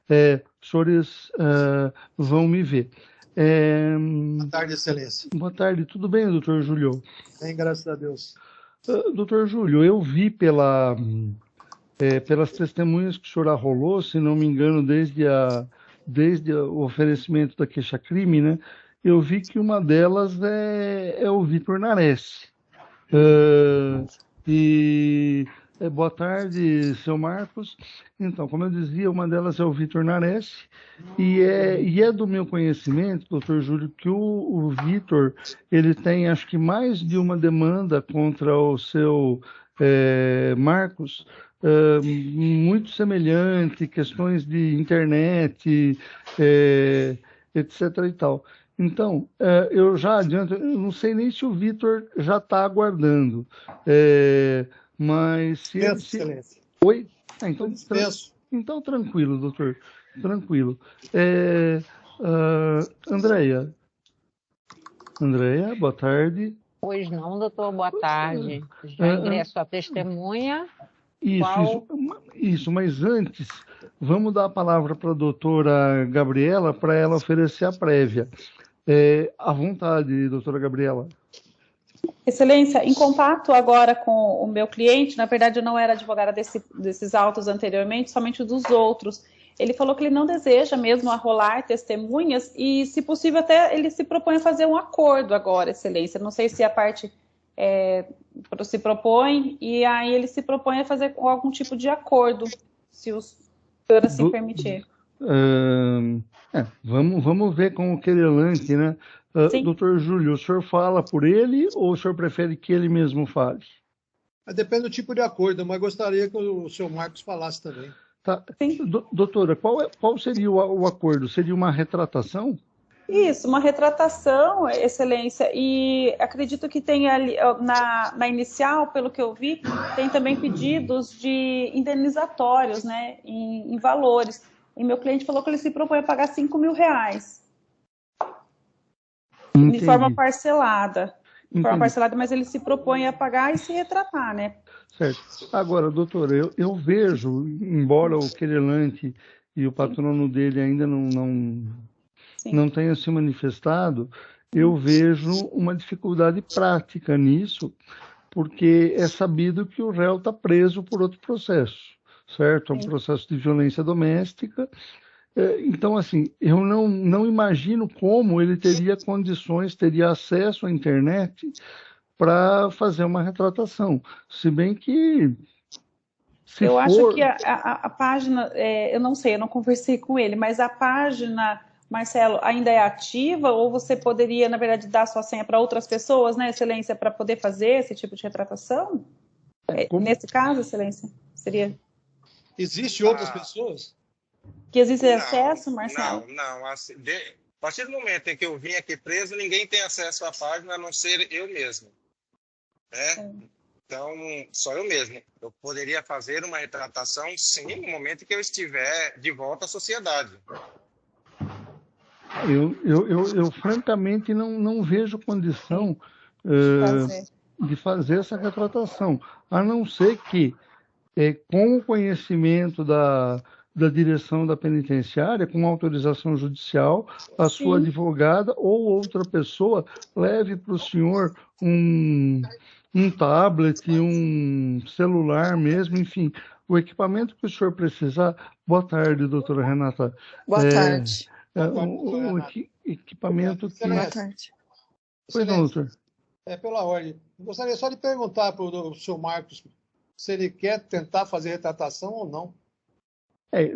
Os senhores vão me ver. Boa tarde, Excelência. Boa tarde, tudo bem, doutor Júlio? Bem, graças a Deus. Doutor Júlio, eu vi pelas testemunhas que o senhor arrolou, se não me engano, desde o oferecimento da queixa-crime, né? Eu vi que uma delas é o Vitor Nares. E boa tarde, seu Marcos. Então, como eu dizia, uma delas é o Vitor Nares, e é do meu conhecimento, doutor Júlio, que o Vitor, ele tem, acho que mais de uma demanda contra o seu Marcos, muito semelhante, questões de internet, etc. e tal. Então, eu já adianto, eu não sei nem se o Vitor já está aguardando, mas se ele... Dispenso, Excelência. Oi? Eu dispenso. Então, tranquilo, doutor, tranquilo. Andréia, boa tarde. Pois não, doutor, boa tarde. Já ingresso a testemunha. Isso, mas antes, vamos dar a palavra para a doutora Gabriela para ela oferecer a prévia. À vontade, doutora Gabriela. Excelência, em contato agora com o meu cliente, na verdade eu não era advogada desses autos anteriormente, somente dos outros. Ele falou que ele não deseja mesmo arrolar testemunhas e, se possível, até ele se propõe a fazer um acordo agora, Excelência. Não sei se a parte se propõe, e aí ele se propõe a fazer algum tipo de acordo, se o senhor assim permitir. Vamos ver com o querelante, né? Doutor Júlio, o senhor fala por ele ou o senhor prefere que ele mesmo fale? Depende do tipo de acordo, mas gostaria que o senhor Marcos falasse também. Tá. Doutora, qual seria o acordo? Seria uma retratação? Isso, uma retratação, Excelência, e acredito que tem ali, na inicial, pelo que eu vi, tem também pedidos de indenizatórios, né, em valores. E meu cliente falou que ele se propõe a pagar R$5.000. Entendi. De forma parcelada. De forma parcelada, mas ele se propõe a pagar e se retratar, né? Certo. Agora, doutora, eu vejo, embora o querelante e o patrono dele ainda não tenham se manifestado, eu vejo uma dificuldade prática nisso, porque é sabido que o réu está preso por outro processo, certo? É um processo de violência doméstica. Então, assim, eu não imagino como ele teria condições, teria acesso à internet para fazer uma retratação. Se bem que... Eu acho que a página, eu não sei, eu não conversei com ele, mas a página, Marcelo, ainda é ativa, ou você poderia, na verdade, dar sua senha para outras pessoas, né, Excelência, para poder fazer esse tipo de retratação? Nesse caso, Excelência, seria... Existe outras pessoas? Que existe acesso, Marcelo? Não. A partir do momento em que eu vim aqui preso, ninguém tem acesso à página, a não ser eu mesmo. Né? Então, só eu mesmo. Eu poderia fazer uma retratação, sim, no momento em que eu estiver de volta à sociedade. Eu francamente, não vejo condição de fazer essa retratação, a não ser que, com o conhecimento da direção da penitenciária, com autorização judicial, a sua advogada ou outra pessoa leve para o senhor um tablet, um celular mesmo, enfim, o equipamento que o senhor precisar. Boa tarde, doutora Renata. Boa tarde. O equipamento que... Boa tarde. Pois não, doutor. Pela ordem. Eu gostaria só de perguntar para o senhor Marcos se ele quer tentar fazer retratação ou não.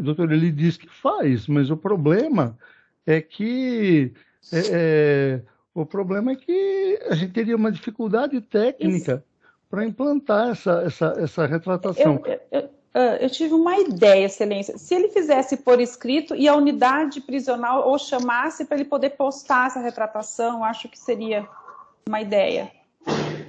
Doutor, ele diz que faz, mas o problema é que a gente teria uma dificuldade técnica para implantar essa retratação. Eu tive uma ideia, Excelência. Se ele fizesse por escrito e a unidade prisional ou chamasse para ele poder postar essa retratação, acho que seria uma ideia.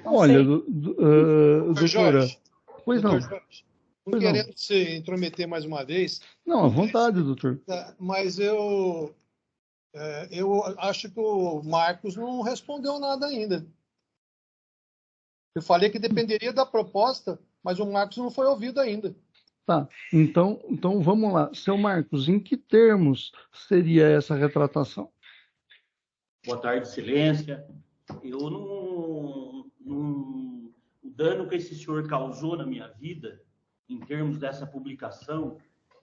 Olha, doutora... Jorge, pois não. Jorge, não querendo se intrometer mais uma vez. Não, à vontade, doutor. Mas eu acho que o Marcos não respondeu nada ainda. Eu falei que dependeria da proposta, mas o Marcos não foi ouvido ainda. Tá, então vamos lá. Seu Marcos, em que termos seria essa retratação? Boa tarde, Excelência. O dano que esse senhor causou na minha vida, em termos dessa publicação,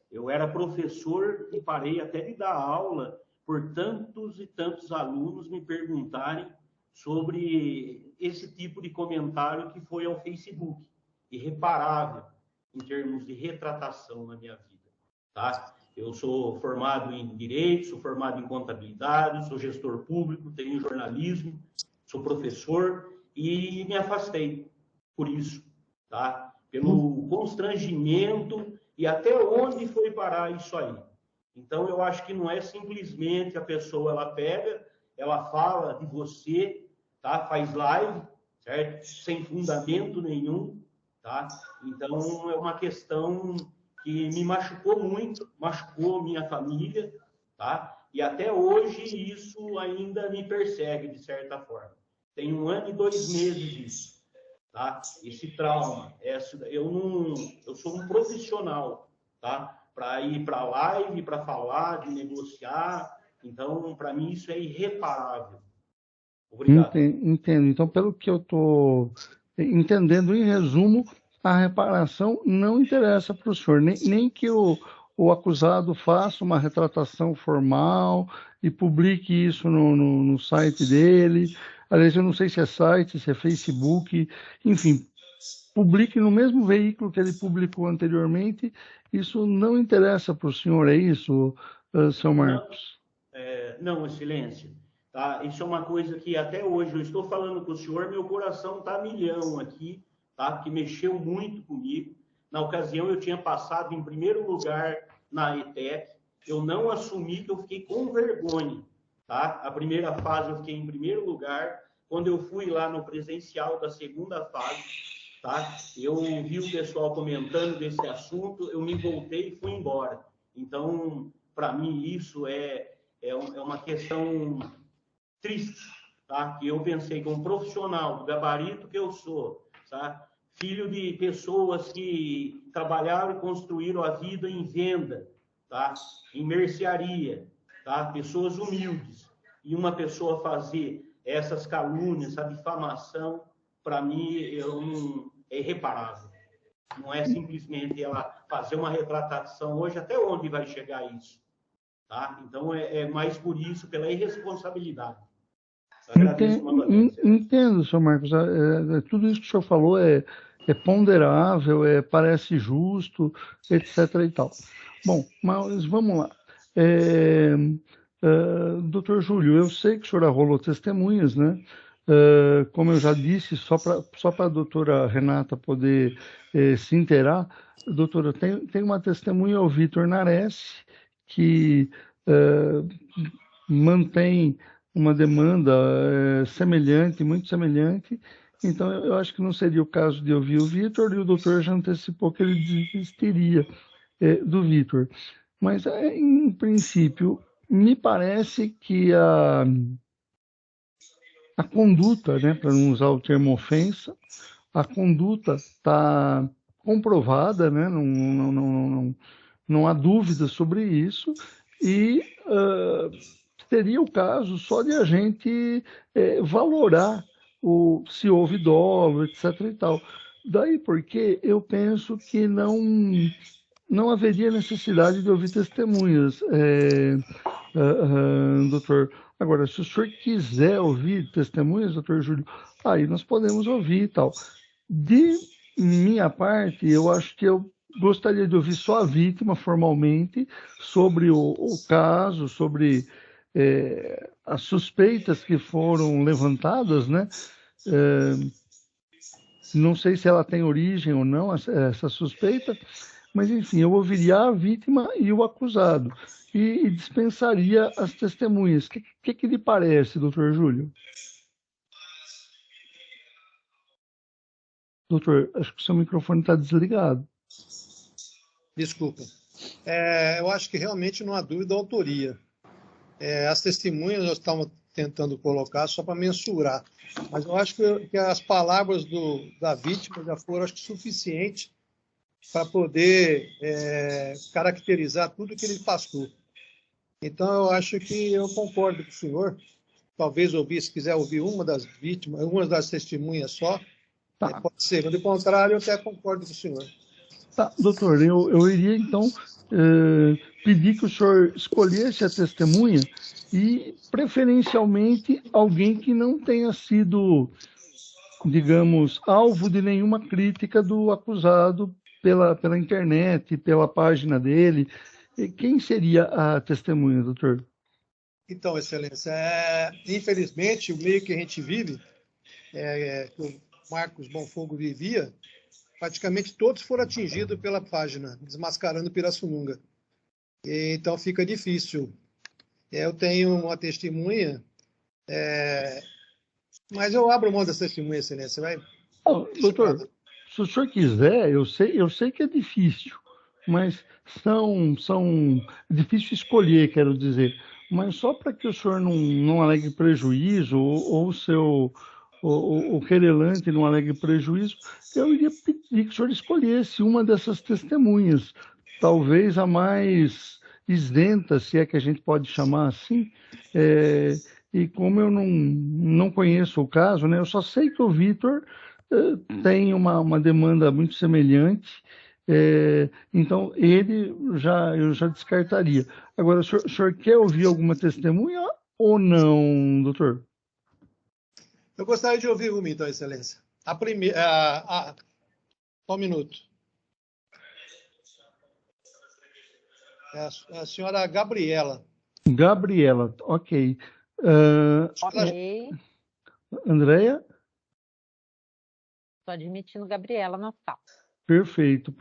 eu era professor e parei até de dar aula por tantos e tantos alunos me perguntarem sobre esse tipo de comentário que foi ao Facebook, irreparável em termos de retratação na minha vida, tá? Eu sou formado em Direito, sou formado em Contabilidade, sou gestor público, tenho jornalismo, sou professor e me afastei por isso, tá? Pelo constrangimento e até onde foi parar isso aí. Então, eu acho que não é simplesmente a pessoa, ela pega, ela fala de você, tá? Faz live, certo? Sem fundamento nenhum, tá? Então, é uma questão que me machucou muito, machucou minha família, tá? E até hoje isso ainda me persegue, de certa forma. Tem 1 ano e 2 meses isso, tá? Esse trauma. Eu sou um profissional, tá? Para ir para a live, para falar, de negociar. Então, para mim, isso é irreparável. Obrigado. Entendo. Então, pelo que eu estou entendendo, em resumo, a reparação não interessa para o senhor, nem que o acusado faça uma retratação formal e publique isso no site dele. Aliás, eu não sei se é site, se é Facebook, enfim, publique no mesmo veículo que ele publicou anteriormente. Isso não interessa para o senhor, é isso, seu Marcos? Não, Excelência. Tá? Isso é uma coisa que até hoje eu estou falando com o senhor, meu coração está a milhão aqui, tá? Que mexeu muito comigo. Na ocasião, eu tinha passado em primeiro lugar na ETEC. Eu não assumi que eu fiquei com vergonha. Tá? A primeira fase eu fiquei em primeiro lugar. Quando eu fui lá no presencial da segunda fase, tá? Eu vi o pessoal comentando desse assunto, eu me voltei e fui embora. Então, para mim, isso é uma questão triste, tá? Que eu pensei que um profissional do gabarito que eu sou, tá? Filho de pessoas que trabalharam e construíram a vida em venda, tá? Em mercearia, tá? Pessoas humildes. E uma pessoa fazer essas calúnias, essa difamação, para mim, é irreparável. Não é simplesmente ela fazer uma retratação hoje, até onde vai chegar isso? Tá? Então, é mais por isso, pela irresponsabilidade. Entendo, senhor Marcos. Tudo isso que o senhor falou é ponderável, parece justo, etc. e tal. Bom, mas vamos lá. Doutor Júlio, eu sei que o senhor arrolou testemunhas, né? Como eu já disse, só para a doutora Renata poder se inteirar, doutora, tem uma testemunha, o Vitor Nares, que mantém uma demanda semelhante, muito semelhante. Então, eu acho que não seria o caso de ouvir o Vitor, e o doutor já antecipou que ele desistiria do Vitor. Mas, em princípio, me parece que a conduta, né, para não usar o termo ofensa, a conduta está comprovada, né, não há dúvida sobre isso, e seria o caso só de a gente valorar se houve dolo, etc. e tal. Daí porque eu penso que não haveria necessidade de ouvir testemunhas, doutor. Agora, se o senhor quiser ouvir testemunhas, doutor Júlio, aí nós podemos ouvir e tal. De minha parte, eu acho que eu gostaria de ouvir só a vítima formalmente sobre o caso, sobre as suspeitas que foram levantadas, né? Não sei se ela tem origem ou não, essa suspeita, mas, enfim, eu ouviria a vítima e o acusado e dispensaria as testemunhas. O que lhe parece, doutor Júlio? Doutor, acho que o seu microfone está desligado. Desculpa. Eu acho que realmente não há dúvida da autoria. As testemunhas nós estávamos tentando colocar só para mensurar, mas eu acho que as palavras da vítima já foram, acho que, suficientes para poder caracterizar tudo que ele passou. Então, eu acho que eu concordo com o senhor. Talvez ouvir, se quiser ouvir uma das vítimas, uma das testemunhas só, Tá. pode ser. Mas, do contrário, eu até concordo com o senhor. Tá, doutor, eu iria, então, pedir que o senhor escolhesse a testemunha e, preferencialmente, alguém que não tenha sido, digamos, alvo de nenhuma crítica do acusado pela internet, pela página dele. E quem seria a testemunha, doutor? Então, Excelência, infelizmente, o meio que a gente vive, que o Marcos Bonfogo vivia, praticamente todos foram atingidos pela página, Desmascarando Pirassununga. Então, fica difícil. Eu tenho uma testemunha, mas eu abro mão dessa testemunha, Excelência. Vai... Doutor, se o senhor quiser, eu sei que é difícil, mas é difícil escolher, quero dizer. Mas só para que o senhor não alegue prejuízo, ou o querelante não alegue prejuízo, eu iria pedir que o senhor escolhesse uma dessas testemunhas, talvez a mais isenta, se é que a gente pode chamar assim. E como eu não conheço o caso, né, eu só sei que o Vitor tem uma demanda muito semelhante. Então, eu já descartaria. Agora, o senhor quer ouvir alguma testemunha ou não, doutor? Eu gostaria de ouvir uma, então, Excelência. A primeira... Só um minuto. A senhora Gabriela. Gabriela, ok. Ok. Andréia? Estou admitindo Gabriela na sala. Perfeito.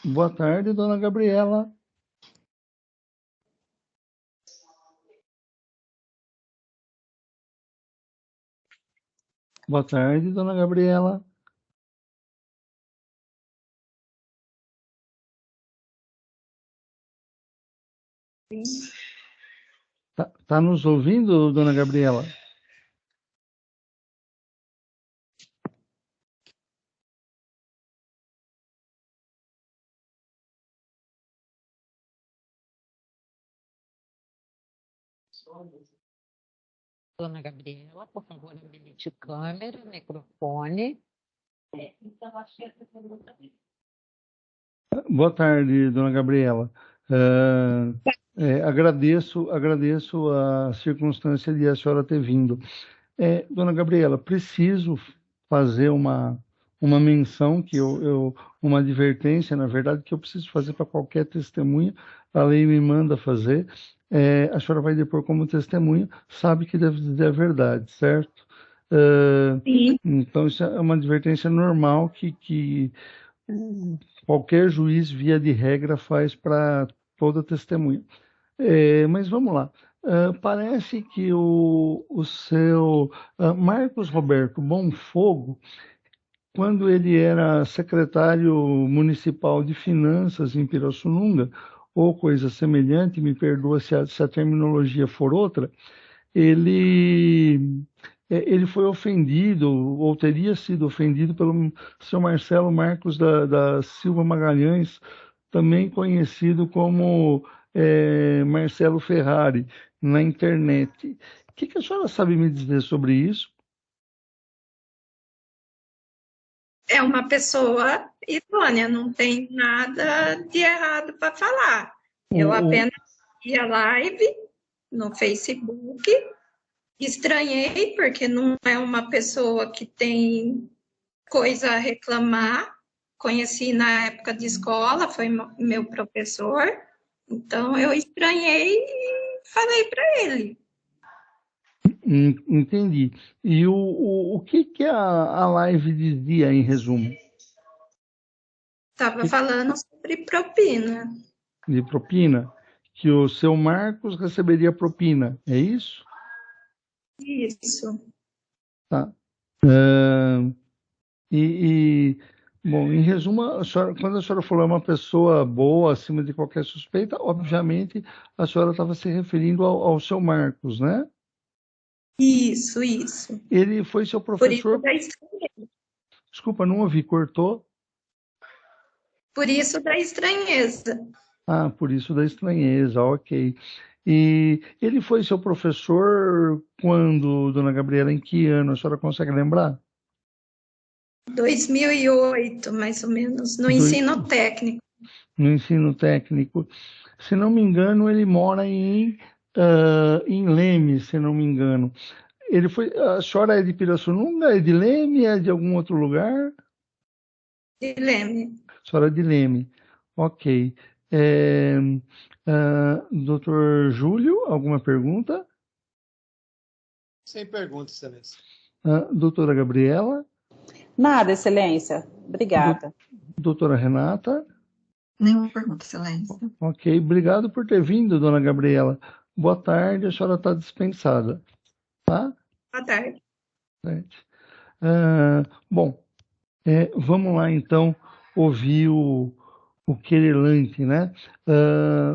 Boa tarde, dona Gabriela. Boa tarde, dona Gabriela. Tá nos ouvindo, dona Gabriela? Dona Gabriela, por favor, habilite câmera, microfone. Boa tarde, dona Gabriela. Agradeço a circunstância de a senhora ter vindo. Dona Gabriela, preciso fazer uma menção, uma advertência, na verdade, que eu preciso fazer para qualquer testemunha, a lei me manda fazer. A senhora vai depor como testemunha, sabe que deve dizer a verdade, certo? Sim. Então, isso é uma advertência normal que qualquer juiz, via de regra, faz para toda testemunha. Mas vamos lá. Parece que o seu Marcos Roberto Bonfogo, quando ele era secretário municipal de finanças em Pirassununga, ou coisa semelhante, me perdoa se a terminologia for outra, ele foi ofendido, ou teria sido ofendido pelo seu Marcelo Marcos da Silva Magalhães, também conhecido como Marcelo Ferrari, na internet. O que a senhora sabe me dizer sobre isso? É uma pessoa idônea, não tem nada de errado para falar. Eu apenas vi a live no Facebook, estranhei, porque não é uma pessoa que tem coisa a reclamar. Conheci na época de escola, foi meu professor, então eu estranhei e falei para ele. Entendi. E o que a live dizia, em resumo? Estava falando sobre propina. De propina? Que o seu Marcos receberia propina, é isso? Isso. Tá. Bom, em resumo, quando a senhora falou uma pessoa boa, acima de qualquer suspeita, obviamente a senhora estava se referindo ao seu Marcos, né? Isso. Ele foi seu professor. Por isso Desculpa, não ouvi, cortou? Por isso da estranheza. Ah, por isso da estranheza, ok. E ele foi seu professor quando, dona Gabriela, em que ano? A senhora consegue lembrar? 2008, mais ou menos, no Do- ensino técnico. no ensino técnico. Se não me engano, ele mora em Leme, se não me engano. Ele foi, a senhora é de Pirassununga, é de Leme, é de algum outro lugar? De Leme. A senhora é de Leme. Ok. Doutor Júlio, alguma pergunta? Sem pergunta, excelência. Doutora Gabriela? Nada, excelência. Obrigada. Doutora Renata? Nenhuma pergunta, excelência. Ok, obrigado por ter vindo, dona Gabriela. Boa tarde, a senhora está dispensada. Tá? Boa tarde. Bom, vamos lá então ouvir o querelante, né?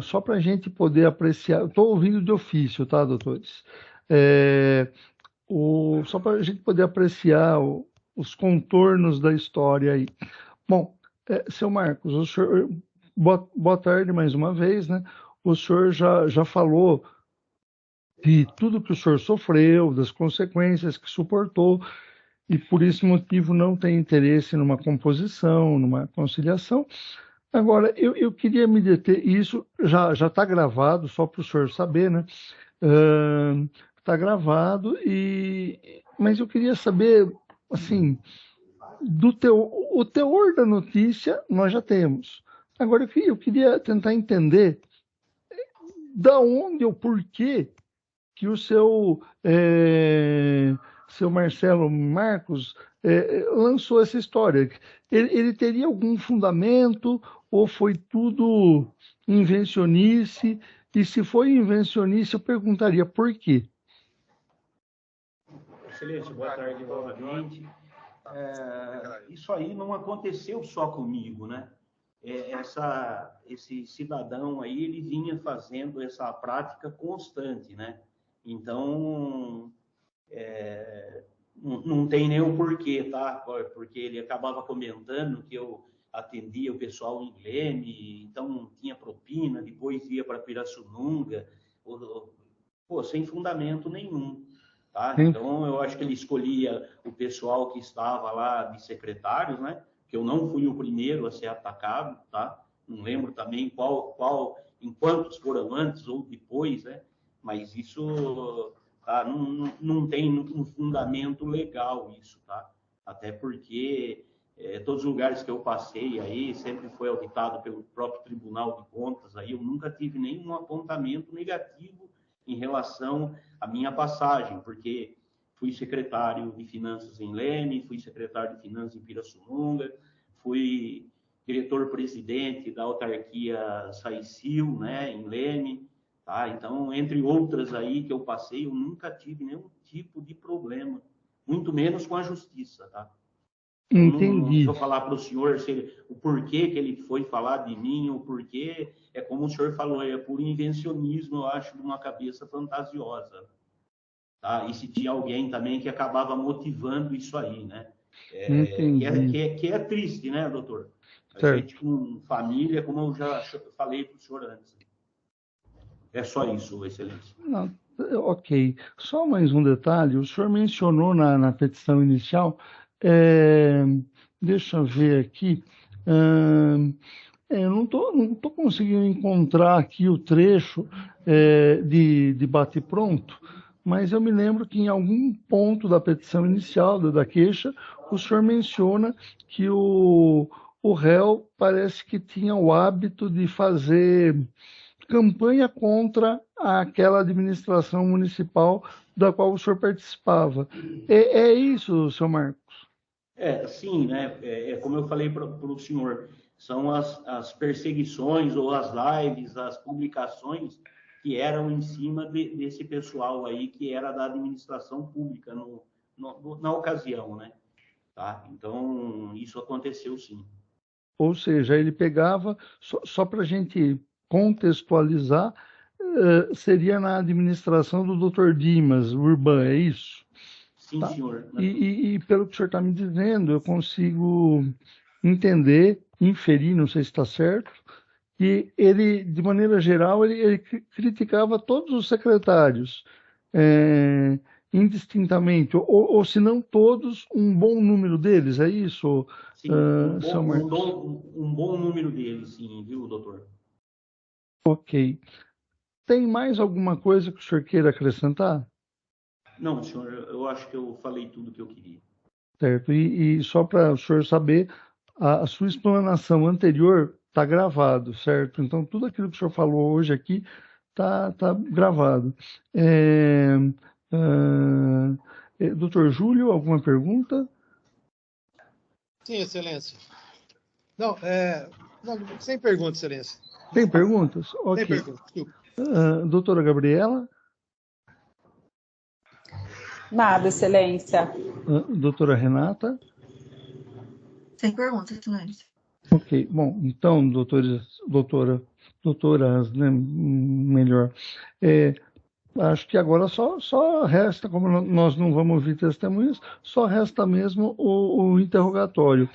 Só para a gente poder apreciar. Estou ouvindo de ofício, tá, doutores? Só para a gente poder apreciar os contornos da história aí. Bom, seu Marcos, o senhor, boa tarde mais uma vez, né? O senhor já falou de tudo que o senhor sofreu, das consequências que suportou, e por esse motivo não tem interesse numa composição, numa conciliação. Agora, eu queria me deter, e isso já está gravado, só para o senhor saber, né? Está gravado, mas eu queria saber, assim, o teor da notícia nós já temos. Agora, eu queria tentar entender da onde ou porquê que o seu Marcelo Marcos lançou essa história. Ele teria algum fundamento ou foi tudo invencionice? E se foi invencionice, eu perguntaria por quê. Excelente, boa tarde novamente. Isso aí não aconteceu só comigo, né? Esse cidadão aí, ele vinha fazendo essa prática constante, né? Então, não tem nem o porquê, tá? Porque ele acabava comentando que eu atendia o pessoal em Leme, então não tinha propina, depois ia para Pirassununga, sem fundamento nenhum, tá? Então, eu acho que ele escolhia o pessoal que estava lá de secretários, né? Que eu não fui o primeiro a ser atacado, tá? Não lembro também em quantos foram antes ou depois, né? Mas isso tá, não tem um fundamento legal isso, tá? Até porque todos os lugares que eu passei aí sempre foi auditado pelo próprio Tribunal de Contas, aí eu nunca tive nenhum apontamento negativo em relação à minha passagem, porque fui secretário de Finanças em Leme, fui secretário de Finanças em Pirassununga, fui diretor-presidente da autarquia Saicil, né, em Leme, tá? Então, entre outras aí que eu passei, eu nunca tive nenhum tipo de problema, muito menos com a justiça, tá? Entendi. Não vou falar para o senhor o porquê que ele foi falar de mim, o porquê, como o senhor falou, é por invencionismo, eu acho, de uma cabeça fantasiosa. Tá? E se tinha alguém também que acabava motivando isso aí, né? Que é triste, né, doutor? A gente com família, como eu já falei para o senhor antes. É só isso, excelência. Não, ok. Só mais um detalhe. O senhor mencionou na petição inicial, deixa eu ver aqui, eu não tô conseguindo encontrar aqui o trecho de bate-pronto, mas eu me lembro que em algum ponto da petição inicial, da queixa, o senhor menciona que o réu parece que tinha o hábito de fazer campanha contra aquela administração municipal da qual o senhor participava. É isso, senhor Marcos? Sim, né? Como eu falei para o senhor, são as perseguições ou as lives, as publicações que eram em cima desse pessoal aí que era da administração pública na ocasião, né? Tá? Então, isso aconteceu sim. Ou seja, ele pegava, só para a gente contextualizar, seria na administração do Dr. Dimas Urban, é isso? Sim, tá? senhor. E pelo que o senhor está me dizendo, eu consigo entender, inferir, não sei se está certo, que ele, de maneira geral, ele criticava todos os secretários, indistintamente, ou se não todos, um bom número deles, é isso, Sim, um bom número deles, sim, viu, doutor? Ok. Tem mais alguma coisa que o senhor queira acrescentar? Não, senhor, eu acho que eu falei tudo que eu queria. Certo. E só para o senhor saber, a sua explanação anterior está gravado, certo? Então, tudo aquilo que o senhor falou hoje aqui está gravado. Doutor Júlio, alguma pergunta? Sim, Excelência. Não, sem pergunta, Excelência. Tem perguntas? Ok. Sem pergunta, desculpa. Doutora Gabriela? Nada, Excelência. Doutora Renata? Sem pergunta, Excelência. Ok, bom, então, doutoras, né, melhor, acho que agora só resta, como nós não vamos ouvir testemunhas, só resta mesmo o interrogatório.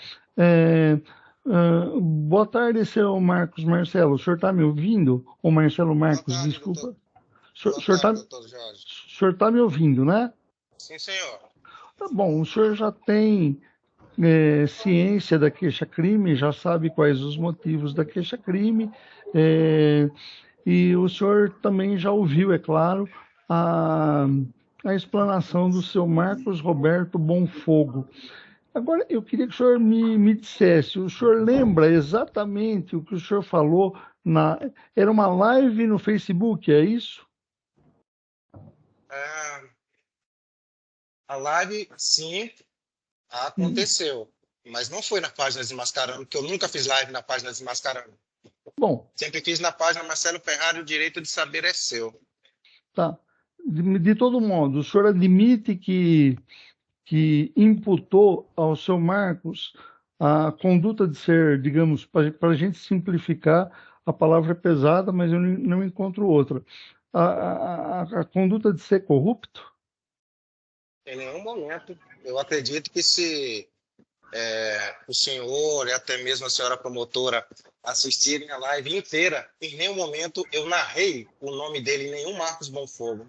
Boa tarde, seu Marcos Marcelo, o senhor está me ouvindo? Ou Marcelo Marcos, tarde, desculpa. Doutor Jorge. O senhor está me ouvindo, né? Sim, senhor. Tá bom, o senhor já tem ciência da queixa-crime, já sabe quais os motivos da queixa-crime, e o senhor também já ouviu, é claro, a explanação do seu Marcos Roberto Bonfogo. Agora, eu queria que o senhor me dissesse, o senhor lembra exatamente o que o senhor falou era uma live no Facebook, é isso? A live, sim, aconteceu. Mas não foi na página Desmascarando, porque eu nunca fiz live na página Desmascarando. Bom. Sempre fiz na página Marcelo Ferrari, o direito de saber é seu. Tá. De todo modo, o senhor admite que imputou ao seu Marcos a conduta de ser, digamos, para a gente simplificar, a palavra é pesada, mas eu não encontro outra. A conduta de ser corrupto? Em nenhum momento. Eu acredito que se o senhor e até mesmo a senhora promotora assistirem a live inteira, em nenhum momento eu narrei o nome dele, nenhum Marcos Bonfogo,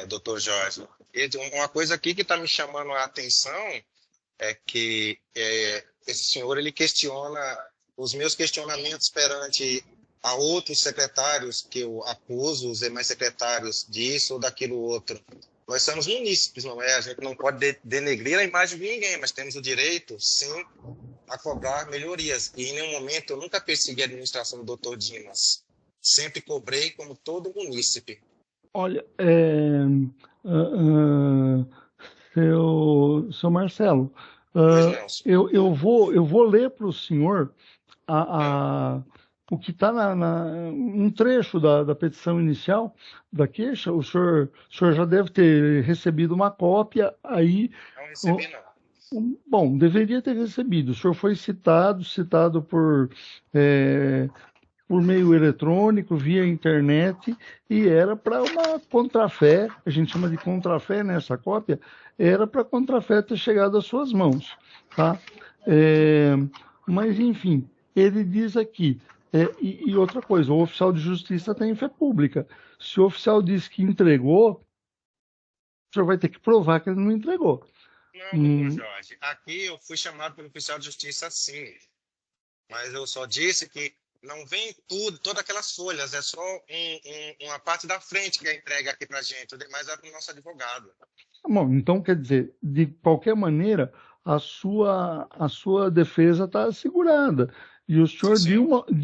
doutor Jorge. Uma coisa aqui que está me chamando a atenção é que esse senhor ele questiona os meus questionamentos perante a outros secretários que eu acuso, os demais secretários disso ou daquilo outro. Nós somos munícipes, não é? A gente não pode denegrir a imagem de ninguém, mas temos o direito, sim, a cobrar melhorias. E em nenhum momento eu nunca persegui a administração do Dr. Dimas. Sempre cobrei como todo munícipe. Olha, seu Marcelo, eu vou ler para o senhor o que está um trecho da petição inicial da queixa. O senhor já deve ter recebido uma cópia aí. Não recebi, não. Bom, deveria ter recebido. O senhor foi citado por meio eletrônico, via internet, e era para uma contrafé, a gente chama de contrafé nessa cópia, era para a contrafé ter chegado às suas mãos, tá? Mas, enfim, ele diz aqui, e outra coisa, o oficial de justiça tem fé pública. Se o oficial diz que entregou, o senhor vai ter que provar que ele não entregou. Não, doutor Jorge, aqui eu fui chamado pelo oficial de justiça, sim, mas eu só disse que não vem todas aquelas folhas, é só uma parte da frente que é entregue aqui para a gente, o demais é para o nosso advogado. Bom, então quer dizer, de qualquer maneira, a sua defesa está assegurada. E o senhor, de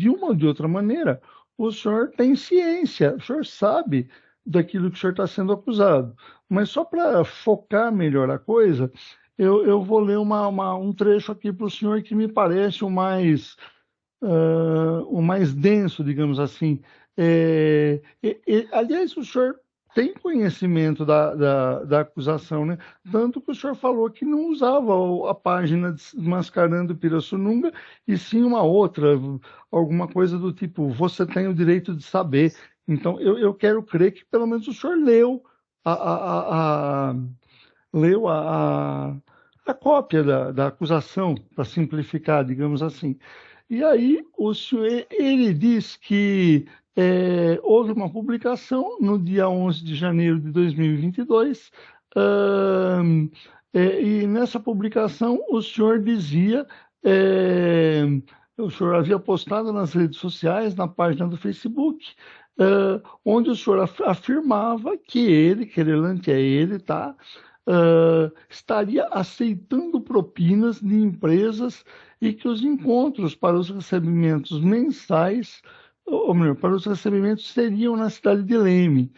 uma ou de outra maneira, o senhor tem ciência, o senhor sabe daquilo que o senhor está sendo acusado. Mas só para focar melhor a coisa, eu vou ler um trecho aqui para o senhor que me parece o mais denso, digamos assim. Aliás, o senhor tem conhecimento da acusação, né? Tanto que o senhor falou que não usava a página Desmascarando Pirassununga, e sim uma outra, alguma coisa do tipo, você tem o direito de saber. Então, eu quero crer que pelo menos o senhor leu leu a cópia da acusação, para simplificar, digamos assim. E aí o senhor, ele diz que houve uma publicação no dia 11 de janeiro de 2022, e nessa publicação o senhor dizia, o senhor havia postado nas redes sociais, na página do Facebook, onde o senhor afirmava que ele, querelante é ele, tá? Estaria aceitando propinas de empresas e que os encontros para os recebimentos mensais, ou melhor, para os recebimentos seriam na cidade de Leme.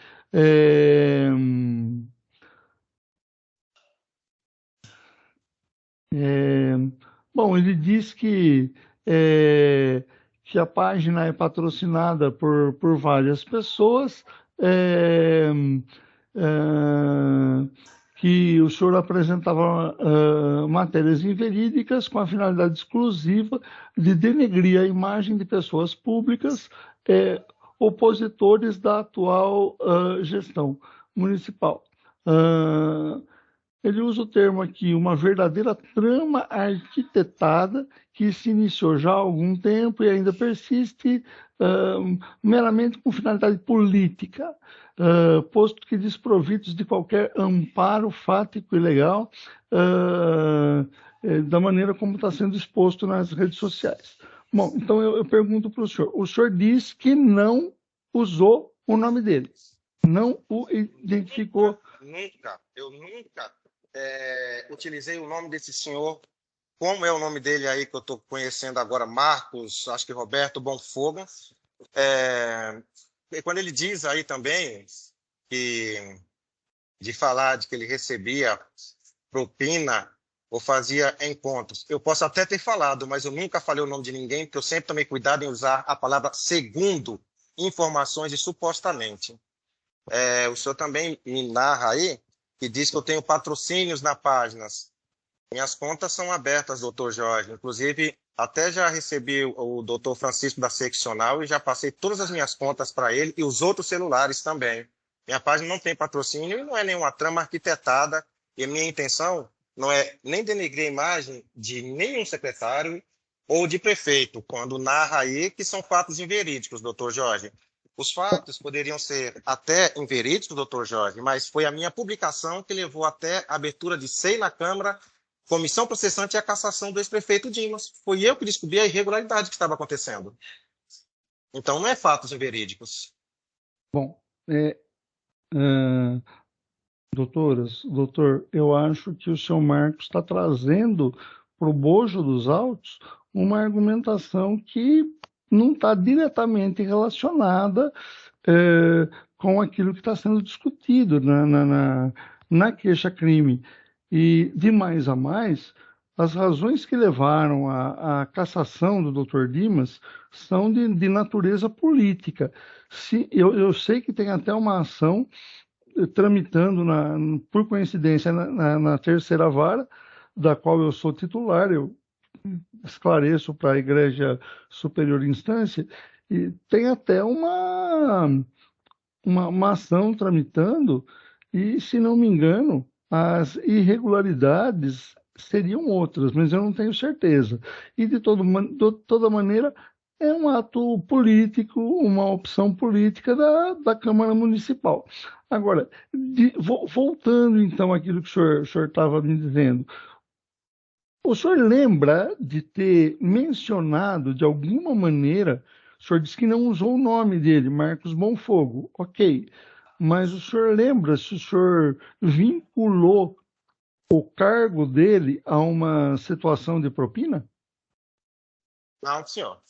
Bom, ele diz que a página é patrocinada por várias pessoas, que o senhor apresentava matérias inverídicas com a finalidade exclusiva de denegrir a imagem de pessoas públicas opositores da atual gestão municipal. Ele usa o termo aqui, uma verdadeira trama arquitetada que se iniciou já há algum tempo e ainda persiste meramente com finalidade política, posto que desprovidos de qualquer amparo fático e legal, da maneira como está sendo exposto nas redes sociais. Bom, então eu pergunto para o senhor diz que não usou o nome dele, não o identificou. Eu nunca utilizei o nome desse senhor, como é o nome dele aí que eu estou conhecendo agora, Marcos, acho que Roberto Bonfogo. Quando ele diz aí também de falar de que ele recebia propina ou fazia encontros, eu posso até ter falado, mas eu nunca falei o nome de ninguém, porque eu sempre tomei cuidado em usar a palavra segundo informações e supostamente. O senhor também me narra aí que diz que eu tenho patrocínios na página. Minhas contas são abertas, doutor Jorge. Inclusive, até já recebi o doutor Francisco da Seccional e já passei todas as minhas contas para ele e os outros celulares também. Minha página não tem patrocínio e não é nenhuma trama arquitetada. E a minha intenção não é nem denegrir a imagem de nenhum secretário ou de prefeito, quando narra aí que são fatos inverídicos, doutor Jorge. Os fatos poderiam ser até inverídicos, doutor Jorge, mas foi a minha publicação que levou até a abertura de SEI na Câmara, comissão processante e a cassação do ex-prefeito Dimas. Foi eu que descobri a irregularidade que estava acontecendo. Então, não é fatos inverídicos. Bom, doutor, eu acho que o senhor Marcos está trazendo para o bojo dos autos uma argumentação que não está diretamente relacionada com aquilo que está sendo discutido na queixa-crime. E, de mais a mais, as razões que levaram à cassação do Dr. Dimas são de natureza política. Eu sei que tem até uma ação tramitando, por coincidência, na terceira vara, da qual eu sou titular, eu esclareço para a Igreja Superior Instância, e tem até uma ação tramitando, e, se não me engano, as irregularidades seriam outras, mas eu não tenho certeza. E, de toda maneira, é um ato político, uma opção política da Câmara Municipal. Agora, voltando então àquilo que o senhor estava me dizendo, o senhor lembra de ter mencionado, de alguma maneira, o senhor disse que não usou o nome dele, Marcos Bonfogo, ok, mas o senhor lembra se o senhor vinculou o cargo dele a uma situação de propina? Não, senhor.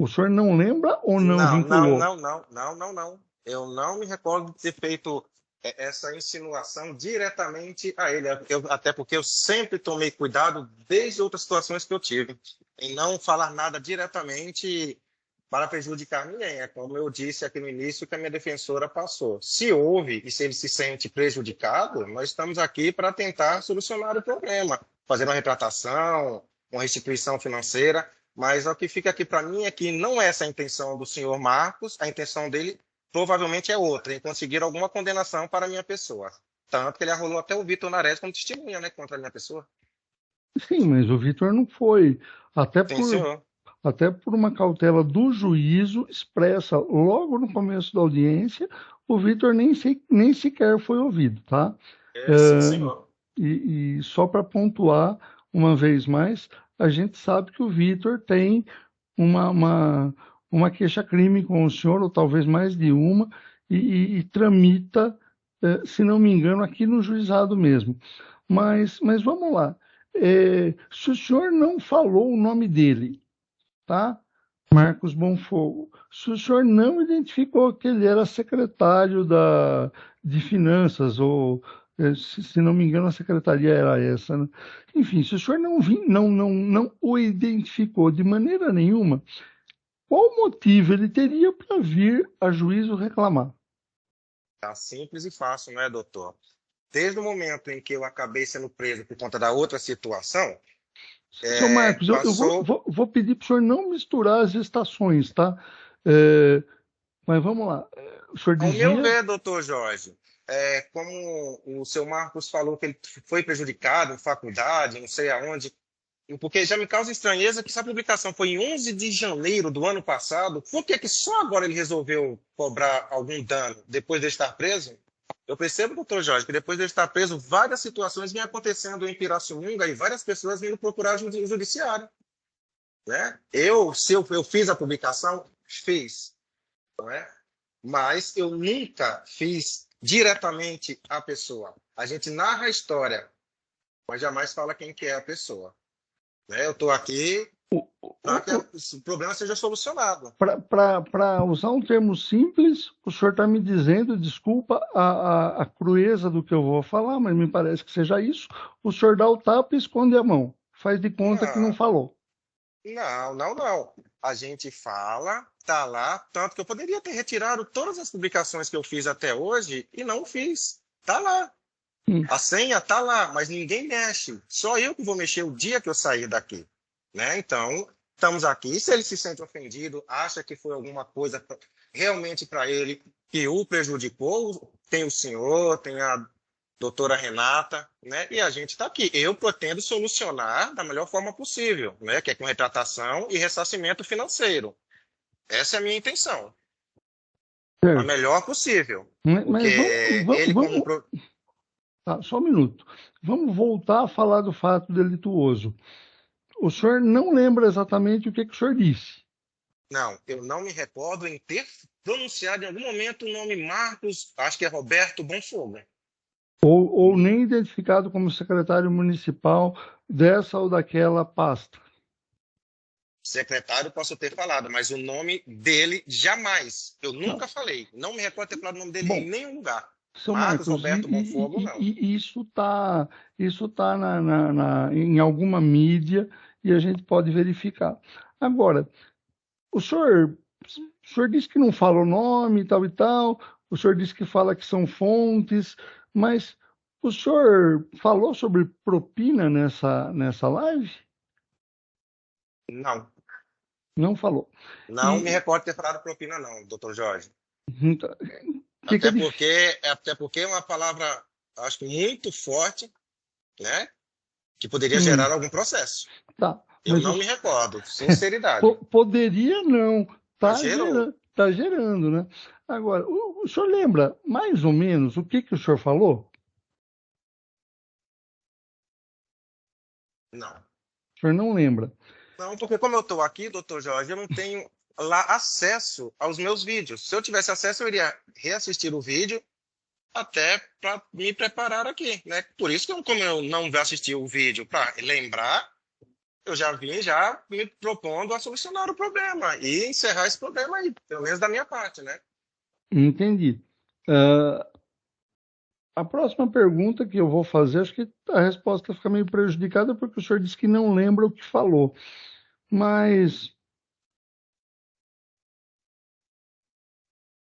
O senhor não lembra ou não vinculou? Não. Eu não me recordo de ter feito essa insinuação diretamente a ele, até porque eu sempre tomei cuidado desde outras situações que eu tive, em não falar nada diretamente para prejudicar ninguém. É como eu disse aqui no início que a minha defensora passou. Se houve e se ele se sente prejudicado, nós estamos aqui para tentar solucionar o problema, fazer uma retratação, uma restituição financeira, mas o que fica aqui para mim é que não é essa a intenção do senhor Marcos, a intenção dele provavelmente é outra, em conseguir alguma condenação para a minha pessoa. Tanto que ele arrolou até o Vitor Nares como testemunha, né, contra a minha pessoa. Sim, mas o Vitor não foi. Até Sim, por, senhor. até por uma cautela do juízo expressa logo no começo da audiência, o Vitor nem sequer foi ouvido, tá? Sim, senhor. E só para pontuar uma vez mais, a gente sabe que o Vitor tem uma queixa-crime com o senhor, ou talvez mais de uma, e tramita, se não me engano, aqui no juizado mesmo. Mas vamos lá. Se o senhor não falou o nome dele, tá? Marcos Bonfogo. Se o senhor não identificou que ele era secretário de Finanças, ou, se não me engano, a secretaria era essa, né? Enfim, se o senhor não o identificou de maneira nenhuma, qual motivo ele teria para vir a juízo reclamar? Tá simples e fácil, não é, doutor? Desde o momento em que eu acabei sendo preso por conta da outra situação, Seu Marcos, eu passou... vou pedir para o senhor não misturar as estações, tá? Mas vamos lá. O senhor dizia... Ao meu ver, doutor Jorge, como o seu Marcos falou que ele foi prejudicado em faculdade, não sei aonde, porque já me causa estranheza que essa publicação foi em 11 de janeiro do ano passado, por que só agora ele resolveu cobrar algum dano depois de estar preso? Eu percebo, doutor Jorge, que depois de estar preso, várias situações vêm acontecendo em Pirassununga e várias pessoas vindo procurar o judiciário. Né? Se eu fiz a publicação, fiz. Não é? Mas eu nunca fiz diretamente a pessoa. A gente narra a história, mas jamais fala quem que é a pessoa. Né? Eu estou aqui para que o problema seja solucionado. Para usar um termo simples, o senhor está me dizendo, desculpa a crueza do que eu vou falar, mas me parece que seja isso, o senhor dá o tapa e esconde a mão. Faz de conta que não falou. Não. A gente fala, tá lá, tanto que eu poderia ter retirado todas as publicações que eu fiz até hoje e não fiz. Tá lá. A senha tá lá, mas ninguém mexe. Só eu que vou mexer o dia que eu sair daqui. Né? Então, estamos aqui. Se ele se sente ofendido, acha que foi alguma coisa realmente para ele que o prejudicou, tem o senhor, tem a doutora Renata, né? E a gente está aqui. Eu pretendo solucionar da melhor forma possível, né? Que é com retratação e ressarcimento financeiro. Essa é a minha intenção. A melhor possível. Mas vamos... Tá, só um minuto. Vamos voltar a falar do fato delituoso. O senhor não lembra exatamente o que o senhor disse? Não, eu não me recordo em ter pronunciado em algum momento o nome Marcos, acho que é Roberto Bonfogo. Ou nem identificado como secretário municipal dessa ou daquela pasta? Secretário posso ter falado, mas o nome dele jamais. Eu nunca falei. Não me recordo ter falado o nome dele em nenhum lugar. Seu Marcos, Roberto Bonfogo, não. Isso tá em alguma mídia e a gente pode verificar. Agora, o senhor disse que não fala o nome e tal, o senhor disse que fala que são fontes, mas o senhor falou sobre propina nessa live? Não. Não falou. Não me recordo ter falado propina, não, doutor Jorge. Então, até porque é uma palavra, acho que muito forte, né? Que poderia gerar algum processo. Tá. Eu não me recordo, sinceridade. Poderia não. Tá gerando, né? Agora, o senhor lembra mais ou menos o que o senhor falou? Não. O senhor não lembra? Não, porque como eu estou aqui, doutor Jorge, eu não tenho lá acesso aos meus vídeos. Se eu tivesse acesso, eu iria reassistir o vídeo até para me preparar aqui, né? Por isso que como eu não assisti o vídeo para lembrar, eu já vim me propondo a solucionar o problema e encerrar esse problema aí, pelo menos da minha parte, né? Entendi. A próxima pergunta que eu vou fazer, acho que a resposta fica meio prejudicada porque o senhor disse que não lembra o que falou. Mas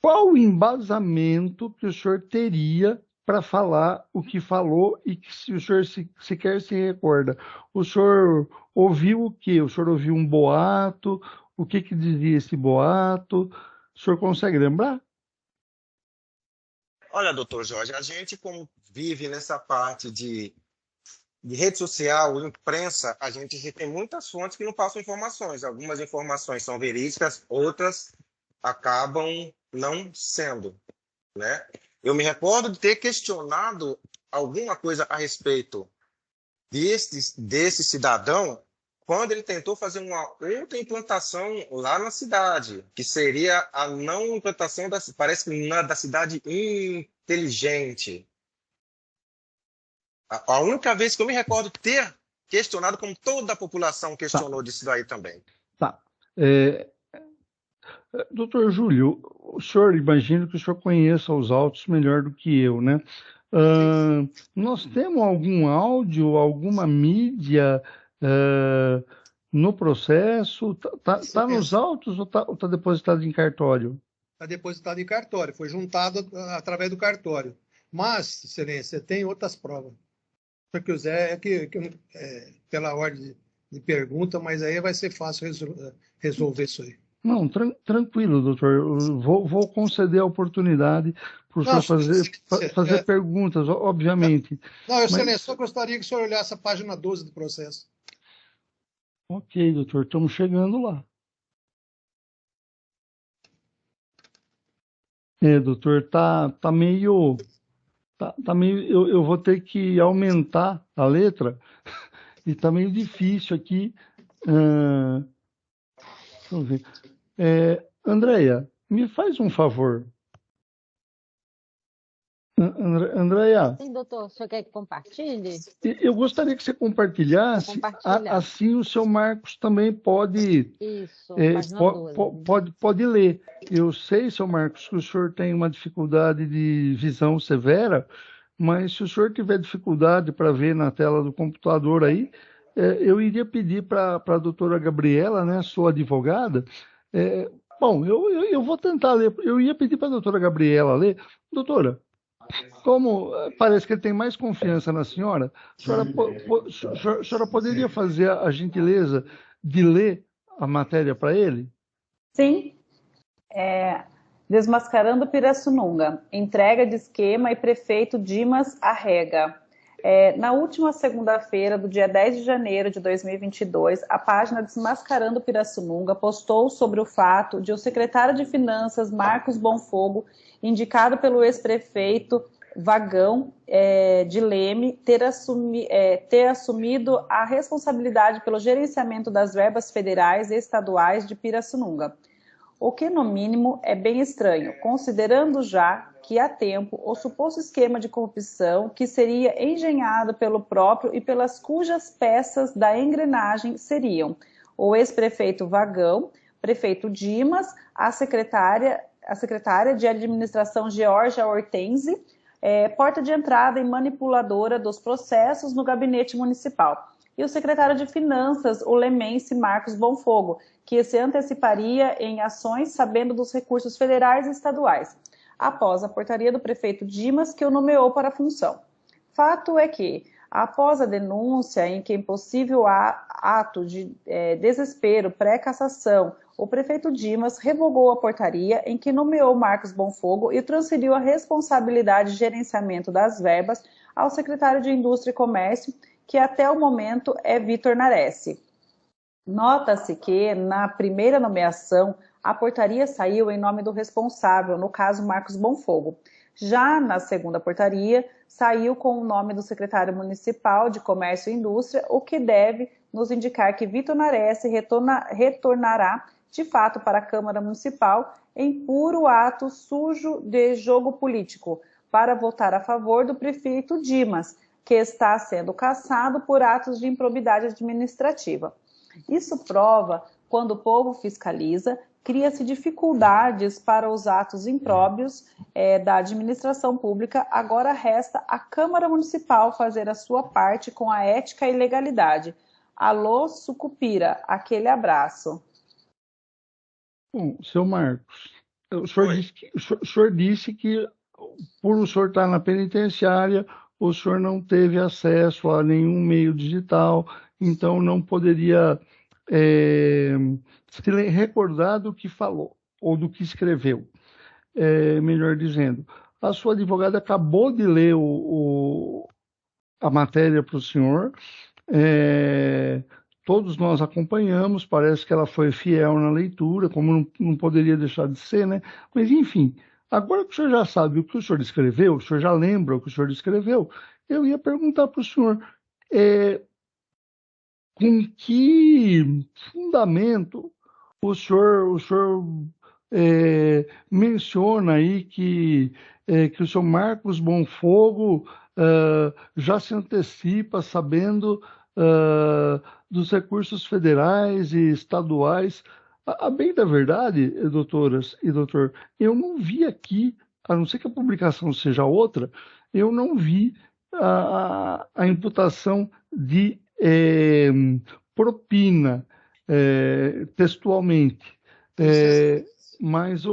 qual o embasamento que o senhor teria para falar o que falou e que se o senhor sequer se recorda? O senhor ouviu o quê? O senhor ouviu um boato? O que dizia esse boato? O senhor consegue lembrar? Olha, doutor Jorge, a gente como vive nessa parte de rede social, imprensa, a gente tem muitas fontes que não passam informações. Algumas informações são verídicas, outras acabam não sendo, né? Eu me recordo de ter questionado alguma coisa a respeito desse cidadão quando ele tentou fazer uma outra implantação lá na cidade, que seria a não implantação, parece que da cidade inteligente. A única vez que eu me recordo ter questionado, como toda a população questionou disso daí também. Tá. Doutor Júlio, o senhor, imagino que o senhor conheça os autos melhor do que eu, né? Nós temos algum áudio, alguma mídia no processo? Tá nos autos ou tá depositado em cartório? Está depositado em cartório, foi juntado através do cartório. Mas, excelência, tem outras provas. Se eu quiser, pela ordem de pergunta, mas aí vai ser fácil resolver isso aí. Não, tranquilo, doutor. Eu vou conceder a oportunidade para o senhor fazer perguntas, obviamente. Não, excelência, só gostaria que o senhor olhasse a página 12 do processo. Ok, doutor, estamos chegando lá. Doutor, tá meio... eu vou ter que aumentar a letra e tá meio difícil aqui. Vamos ver. Andréia, me faz um favor. Andréia. Sim, doutor. O senhor quer que compartilhe? Eu gostaria que você compartilhasse. Assim o seu Marcos também pode. Isso, pode ler. Eu sei, seu Marcos, que o senhor tem uma dificuldade de visão severa, mas se o senhor tiver dificuldade para ver na tela do computador aí, eu iria pedir para a doutora Gabriela, né, sua advogada. Bom, eu vou tentar ler. Eu ia pedir para a doutora Gabriela ler. Doutora, como parece que ele tem mais confiança na senhora, a senhora poderia fazer a gentileza de ler a matéria para ele? Sim. Desmascarando Pirassununga. Entrega de esquema e prefeito Dimas Arrega. Na última segunda-feira, do dia 10 de janeiro de 2022, a página Desmascarando Pirassununga postou sobre o fato de o secretário de Finanças, Marcos Bonfogo, indicado pelo ex-prefeito Vagão de Leme, ter assumido a responsabilidade pelo gerenciamento das verbas federais e estaduais de Pirassununga. O que, no mínimo, é bem estranho, considerando já que há tempo o suposto esquema de corrupção que seria engenhado pelo próprio e pelas cujas peças da engrenagem seriam o ex-prefeito Vagão, prefeito Dimas, a secretária de administração Georgia Hortense, porta de entrada e manipuladora dos processos no gabinete municipal, e o secretário de Finanças, o lemense Marcos Bonfogo, que se anteciparia em ações sabendo dos recursos federais e estaduais, após a portaria do prefeito Dimas, que o nomeou para a função. Fato é que, após a denúncia em que em possível ato de desespero pré-cassação, o prefeito Dimas revogou a portaria em que nomeou Marcos Bonfogo e transferiu a responsabilidade de gerenciamento das verbas ao secretário de Indústria e Comércio, que até o momento é Vitor Nares. Nota-se que, na primeira nomeação, a portaria saiu em nome do responsável, no caso Marcos Bonfogo. Já na segunda portaria, saiu com o nome do secretário municipal de Comércio e Indústria, o que deve nos indicar que Vitor Nares retornará, de fato, para a Câmara Municipal em puro ato sujo de jogo político, para votar a favor do prefeito Dimas, que está sendo cassado por atos de improbidade administrativa. Isso prova, quando o povo fiscaliza, cria-se dificuldades para os atos impróprios da administração pública. Agora resta a Câmara Municipal fazer a sua parte com a ética e legalidade. Alô, Sucupira, aquele abraço. Bom, seu Marcos, o senhor disse que, por o senhor estar na penitenciária, o senhor não teve acesso a nenhum meio digital, então não poderia se recordar do que falou, ou do que escreveu, melhor dizendo. a sua advogada acabou de ler a matéria para o senhor. Todos nós acompanhamos, parece que ela foi fiel na leitura, como não poderia deixar de ser, né? Mas, enfim, agora que o senhor já sabe o que o senhor escreveu, o senhor já lembra o que o senhor escreveu, eu ia perguntar para o senhor com que fundamento o senhor menciona aí que o senhor Marcos Bonfogo já se antecipa sabendo dos recursos federais e estaduais. A bem da verdade, doutoras e doutor, eu não vi aqui, a não ser que a publicação seja outra, eu não vi a imputação de propina textualmente. Mas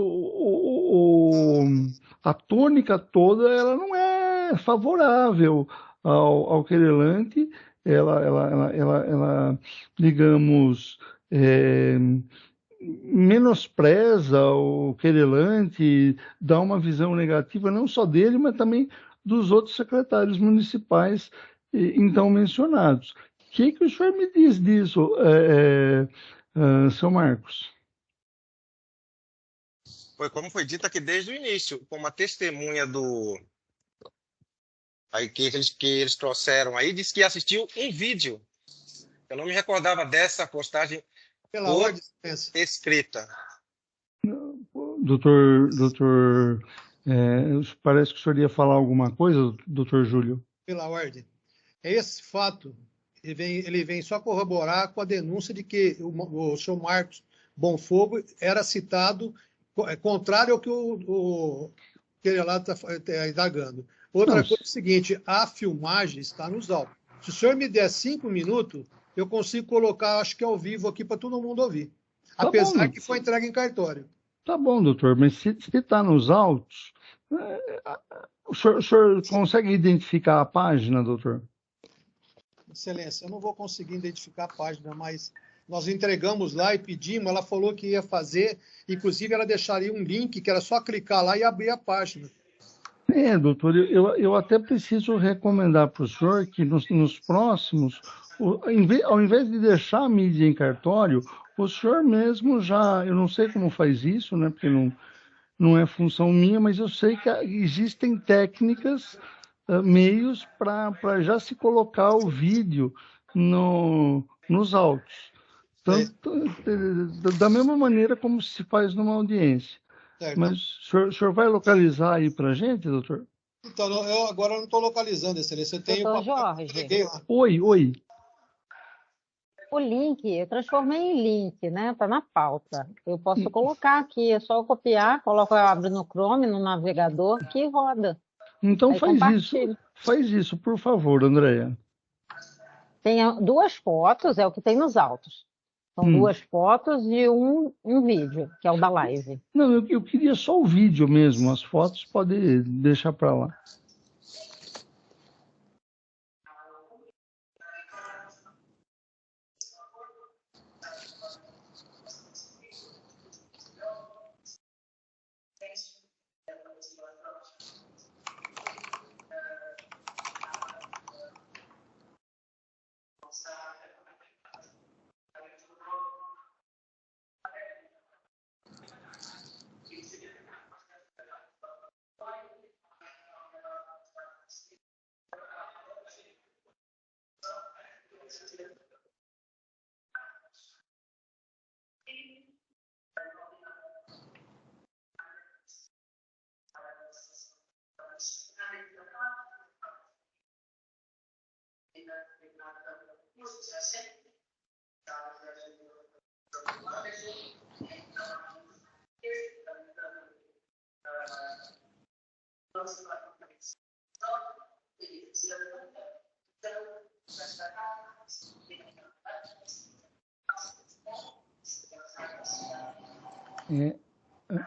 a tônica toda ela não é favorável ao querelante, ela digamos, menospreza o querelante, dá uma visão negativa não só dele, mas também dos outros secretários municipais então mencionados. O que o senhor me diz disso, seu Marcos? Foi como foi dito aqui desde o início, como a testemunha aí que eles trouxeram aí, disse que assistiu um vídeo. Eu não me recordava dessa postagem pela ordem escrita. Doutor, parece que o senhor ia falar alguma coisa, doutor Júlio? Pela ordem. Esse fato, ele vem só corroborar com a denúncia de que o senhor Marcos Bonfogo era citado contrário ao que o querelado está indagando. Outra coisa é o seguinte, a filmagem está nos autos. Se o senhor me der 5 minutos, eu consigo colocar, acho que ao vivo aqui para todo mundo ouvir. Tá apesar bom, que foi entregue em cartório. Tá bom, doutor, mas se está nos autos, o senhor consegue identificar a página, doutor? Excelência, eu não vou conseguir identificar a página, mas nós entregamos lá e pedimos, ela falou que ia fazer, inclusive ela deixaria um link, que era só clicar lá e abrir a página. Doutor, eu até preciso recomendar para o senhor que nos próximos, ao invés de deixar a mídia em cartório, o senhor mesmo já, eu não sei como faz isso, né, porque não é função minha, mas eu sei que existem técnicas, meios para já se colocar o vídeo nos autos. Tanto, da mesma maneira como se faz numa audiência. Certo. Mas o senhor vai localizar aí para a gente, doutor? Então, eu agora não estou localizando, excelência. Eu tenho doutor Jorge. Oi. O link, eu transformei em link, né? Está na pauta. Eu posso colocar aqui, é só eu copiar, abro no Chrome, no navegador, que roda. Então aí faz isso, por favor, Andréia. Tem 2 fotos, é o que tem nos autos. São 2 fotos e um vídeo, que é o da live. Não, eu queria só o vídeo mesmo, as fotos pode deixar para lá.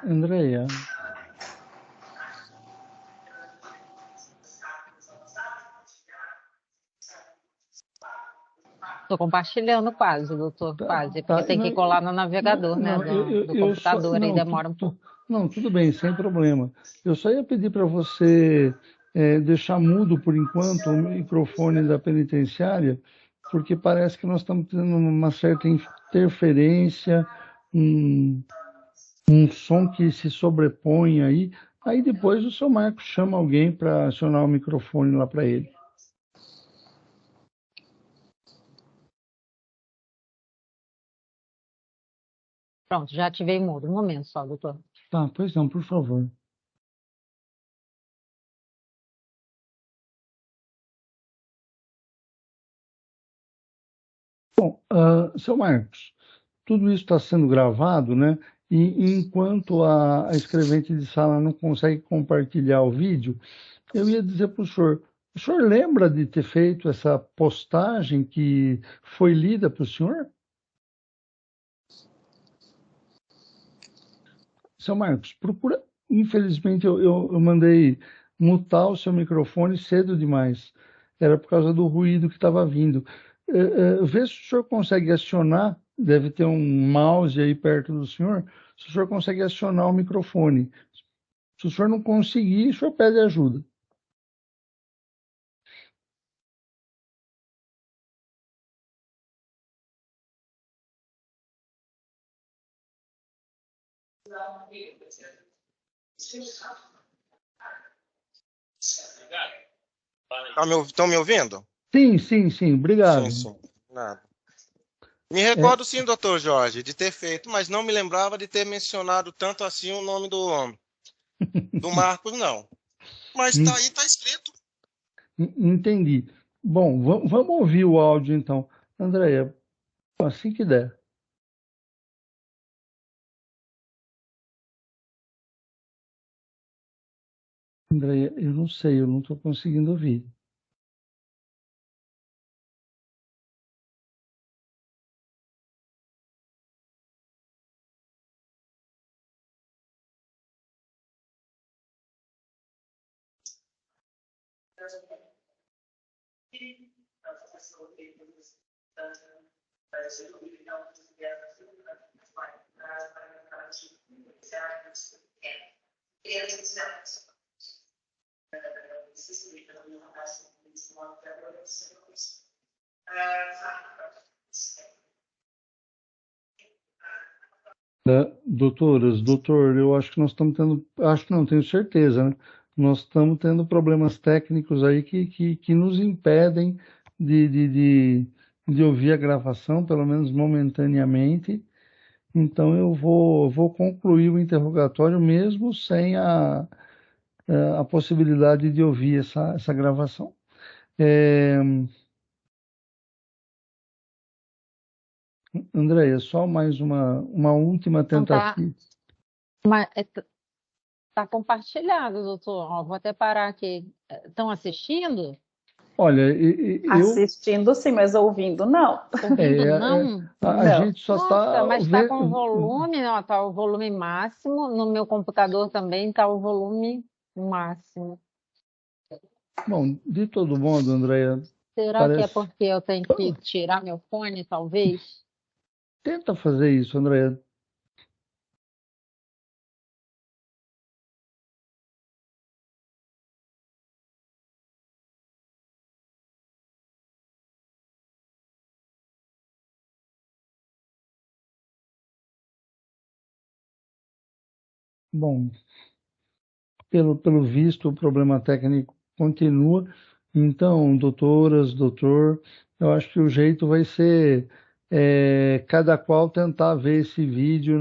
Andréia. Estou compartilhando quase, doutor, quase, porque tem que colar no navegador, né, do computador, aí demora um pouco. Não, tudo bem, sem problema. Eu só ia pedir para você deixar mudo por enquanto o microfone da penitenciária, porque parece que nós estamos tendo uma certa interferência, um, um som que se sobrepõe aí. Aí depois o seu Marcos chama alguém para acionar o microfone lá para ele. Pronto, já ativei o mudo. Um momento só, doutor. Tá, pois não, por favor. Bom, seu Marcos, tudo isso está sendo gravado, né? E enquanto a escrevente de sala não consegue compartilhar o vídeo, eu ia dizer para o senhor lembra de ter feito essa postagem que foi lida para o senhor? Seu Marcos, procura. Infelizmente, eu mandei mutar o seu microfone cedo demais. Era por causa do ruído que estava vindo. Vê se o senhor consegue acionar, deve ter um mouse aí perto do senhor, se o senhor consegue acionar o microfone. Se o senhor não conseguir, o senhor pede ajuda. Estão me ouvindo? Sim, obrigado. Sim. Nada. Me recordo sim, doutor Jorge, de ter feito, mas não me lembrava de ter mencionado tanto assim o nome do Marcos, não. Mas tá aí, tá escrito. Entendi. Bom, vamos ouvir o áudio então. Andréia, assim que der. Andréia, eu não sei, eu não estou conseguindo ouvir. Doutor, eu acho que nós estamos tendo, acho que não, tenho certeza, né? Nós estamos tendo problemas técnicos aí que nos impedem de ouvir a gravação, pelo menos momentaneamente. Então eu vou concluir o interrogatório mesmo sem a possibilidade de ouvir essa gravação. Andréia, só mais uma última tentativa. Está compartilhado, doutor. Ó, vou até parar aqui. Estão assistindo? Olha, assistindo sim, mas ouvindo não. Ouvindo não? A gente só está. Mas está com volume, ó, está o volume máximo. No meu computador também está o volume máximo. Bom, de todo modo, Andréia. Será que é porque eu tenho que tirar meu fone, talvez? Tenta fazer isso, Andréia. Bom, pelo visto, o problema técnico continua. Então, doutoras, doutor, eu acho que o jeito vai ser cada qual tentar ver esse vídeo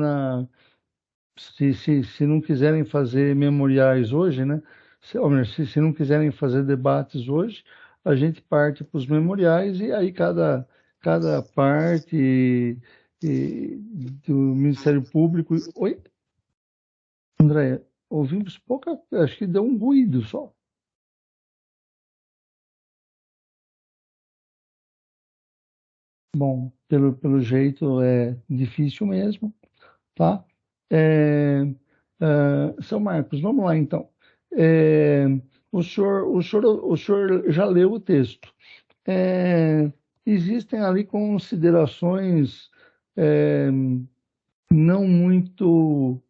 se não quiserem fazer memoriais hoje, né? Se não quiserem fazer debates hoje, a gente parte para os memoriais e aí cada parte do Ministério Público. Oi? André, ouvimos pouca, acho que deu um ruído só. Bom, pelo jeito é difícil mesmo, tá? São Marcos, vamos lá então. O senhor já leu o texto. Existem ali considerações não muito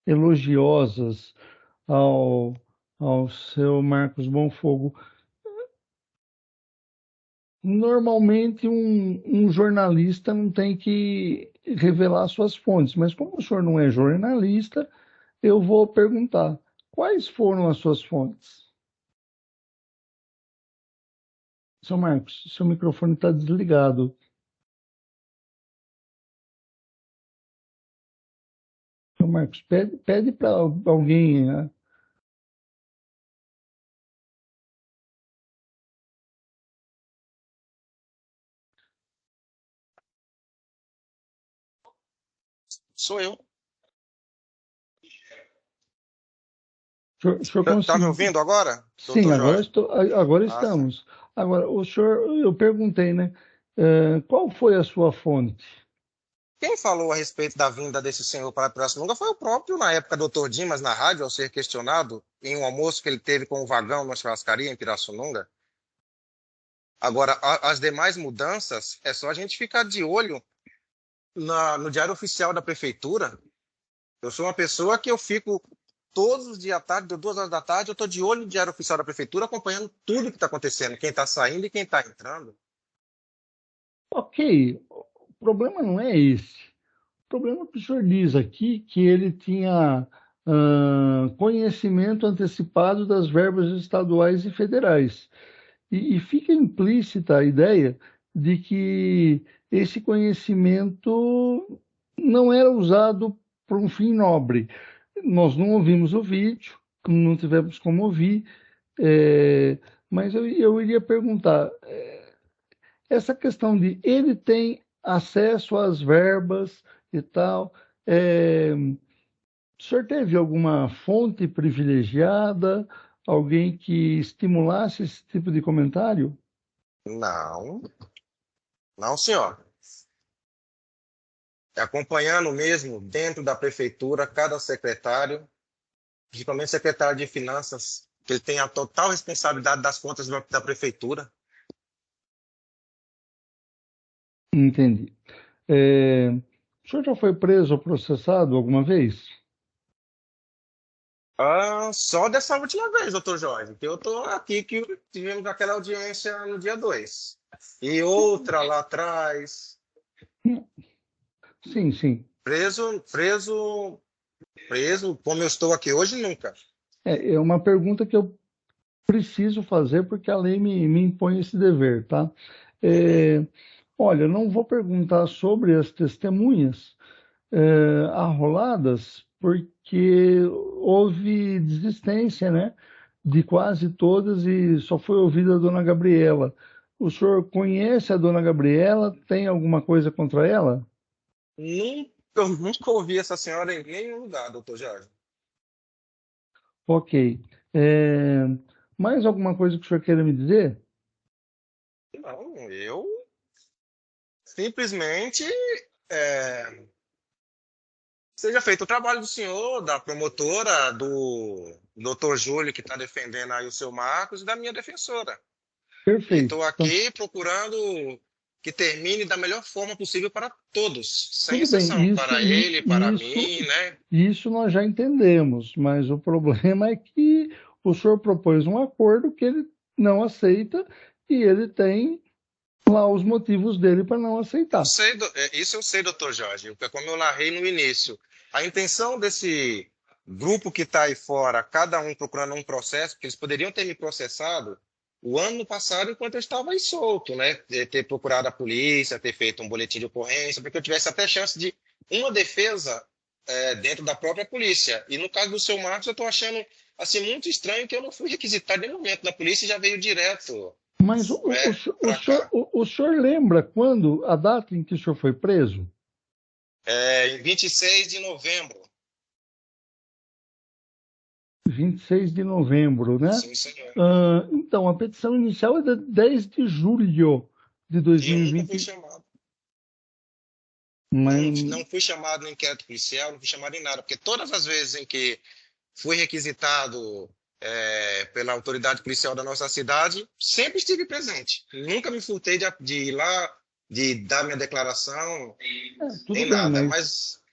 elogiosas ao seu Marcos Bonfogo. Normalmente, um jornalista não tem que revelar suas fontes, mas como o senhor não é jornalista, eu vou perguntar: quais foram as suas fontes? Seu Marcos, seu microfone está desligado. Seu Marcos, pede para alguém. Né? Sou eu. O senhor Está me ouvindo agora? Sim, agora Tá. estamos. Agora, o senhor, eu perguntei, né? Qual foi a sua fonte? Quem falou a respeito da vinda desse senhor para Pirassununga foi o próprio, na época, Dr. Dimas, na rádio, ao ser questionado em um almoço que ele teve com o Vagão na churrascaria em Pirassununga. Agora, as demais mudanças, é só a gente ficar de olho no Diário Oficial da Prefeitura. Eu sou uma pessoa que eu fico todos os dias à tarde, 2 horas da tarde, eu estou de olho no Diário Oficial da Prefeitura, acompanhando tudo que está acontecendo, quem está saindo e quem está entrando. Ok, o problema não é esse. O problema é que o senhor diz aqui que ele tinha conhecimento antecipado das verbas estaduais e federais. E fica implícita a ideia de que esse conhecimento não era usado para um fim nobre. Nós não ouvimos o vídeo, não tivemos como ouvir, mas eu iria perguntar, essa questão de ele tem acesso às verbas e tal, o senhor teve alguma fonte privilegiada, alguém que estimulasse esse tipo de comentário? Não, senhor. Acompanhando mesmo, dentro da prefeitura, cada secretário, principalmente o secretário de Finanças, que ele tem a total responsabilidade das contas da prefeitura. Entendi. O senhor já foi preso ou processado alguma vez? Só dessa última vez, doutor Jorge, que eu estou aqui, que tivemos aquela audiência no dia 2. E outra lá atrás. Sim. Preso, como eu estou aqui hoje, nunca. É uma pergunta que eu preciso fazer porque a lei me impõe esse dever, tá? Olha, eu não vou perguntar sobre as testemunhas arroladas, porque houve desistência, né, de quase todas e só foi ouvida a dona Gabriela. O senhor conhece a dona Gabriela? Tem alguma coisa contra ela? Eu nunca ouvi essa senhora em nenhum lugar, doutor Jorge. Ok. Mais alguma coisa que o senhor queira me dizer? Não, eu simplesmente seja feito o trabalho do senhor, da promotora, do doutor Júlio, que está defendendo aí o seu Marcos, e da minha defensora. Perfeito. Estou aqui procurando que termine da melhor forma possível para todos, sem exceção, para ele, para mim, né? Isso nós já entendemos, mas o problema é que o senhor propôs um acordo que ele não aceita e ele tem lá os motivos dele para não aceitar. Isso eu sei, doutor Jorge, como eu narrei no início. A intenção desse grupo que está aí fora, cada um procurando um processo, porque eles poderiam ter me processado o ano passado enquanto eu estava aí solto, né? Ter procurado a polícia, ter feito um boletim de ocorrência, para que eu tivesse até chance de uma defesa dentro da própria polícia. E no caso do seu Marcos, eu estou achando assim, muito estranho que eu não fui requisitado em nenhum momento da polícia e já veio direto. Mas o senhor lembra quando, a data em que o senhor foi preso? Em 26 de novembro. 26 de novembro, né? Sim, senhor. Então, a petição inicial é de 10 de julho de 2020. Eu nunca fui chamado. Mas... Não fui chamado no inquérito policial, não fui chamado em nada, porque todas as vezes em que fui requisitado pela autoridade policial da nossa cidade, sempre estive presente. Nunca me furtei de ir lá, de dar minha declaração, nem nada.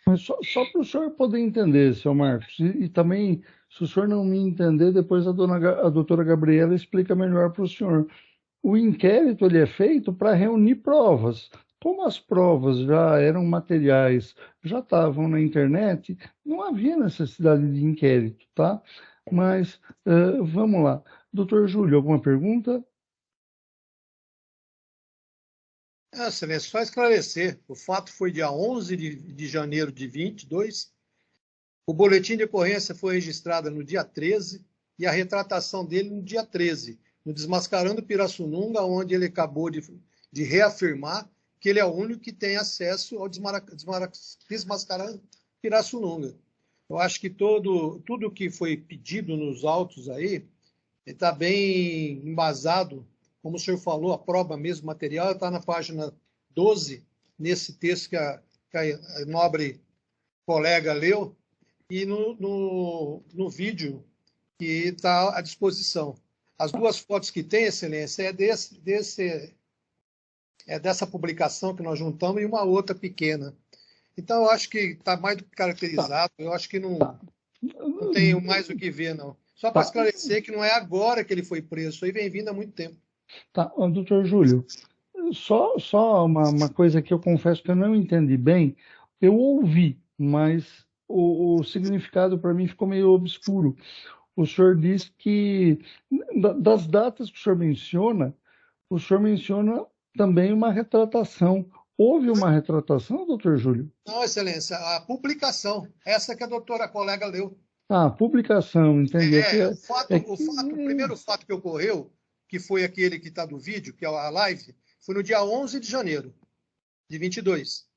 Mas só para o senhor poder entender, seu Marcos, e também, se o senhor não me entender, depois a doutora Gabriela explica melhor para o senhor. O inquérito ele é feito para reunir provas. Como as provas já eram materiais, já estavam na internet, não havia necessidade de inquérito, tá? Mas vamos lá. Doutor Júlio, alguma pergunta? Excelência, só esclarecer. O fato foi dia 11 de janeiro de 22. O boletim de ocorrência foi registrado no dia 13 e a retratação dele no dia 13, no Desmascarando Pirassununga, onde ele acabou de reafirmar que ele é o único que tem acesso ao Desmascarando Pirassununga. Eu acho que tudo que foi pedido nos autos aí está bem embasado. Como o senhor falou, a prova mesmo material está na página 12, nesse texto que a nobre colega leu, e no vídeo que está à disposição. As duas fotos que tem, Excelência, é dessa publicação que nós juntamos e uma outra pequena. Então, eu acho que está mais do que caracterizado, eu acho que não tenho mais o que ver, não. Só para esclarecer que não é agora que ele foi preso, isso aí vem vindo há muito tempo. Tá, doutor Júlio, só uma coisa que eu confesso que eu não entendi bem, eu ouvi, mas o significado para mim ficou meio obscuro. O senhor diz que, das datas que o senhor menciona também uma retratação. Houve uma retratação, doutor Júlio? Não, Excelência, a publicação, essa que a doutora colega leu. Ah, publicação, entendi. O primeiro fato que ocorreu, que foi aquele que está do vídeo, que é a live, foi no dia 11 de janeiro de 22.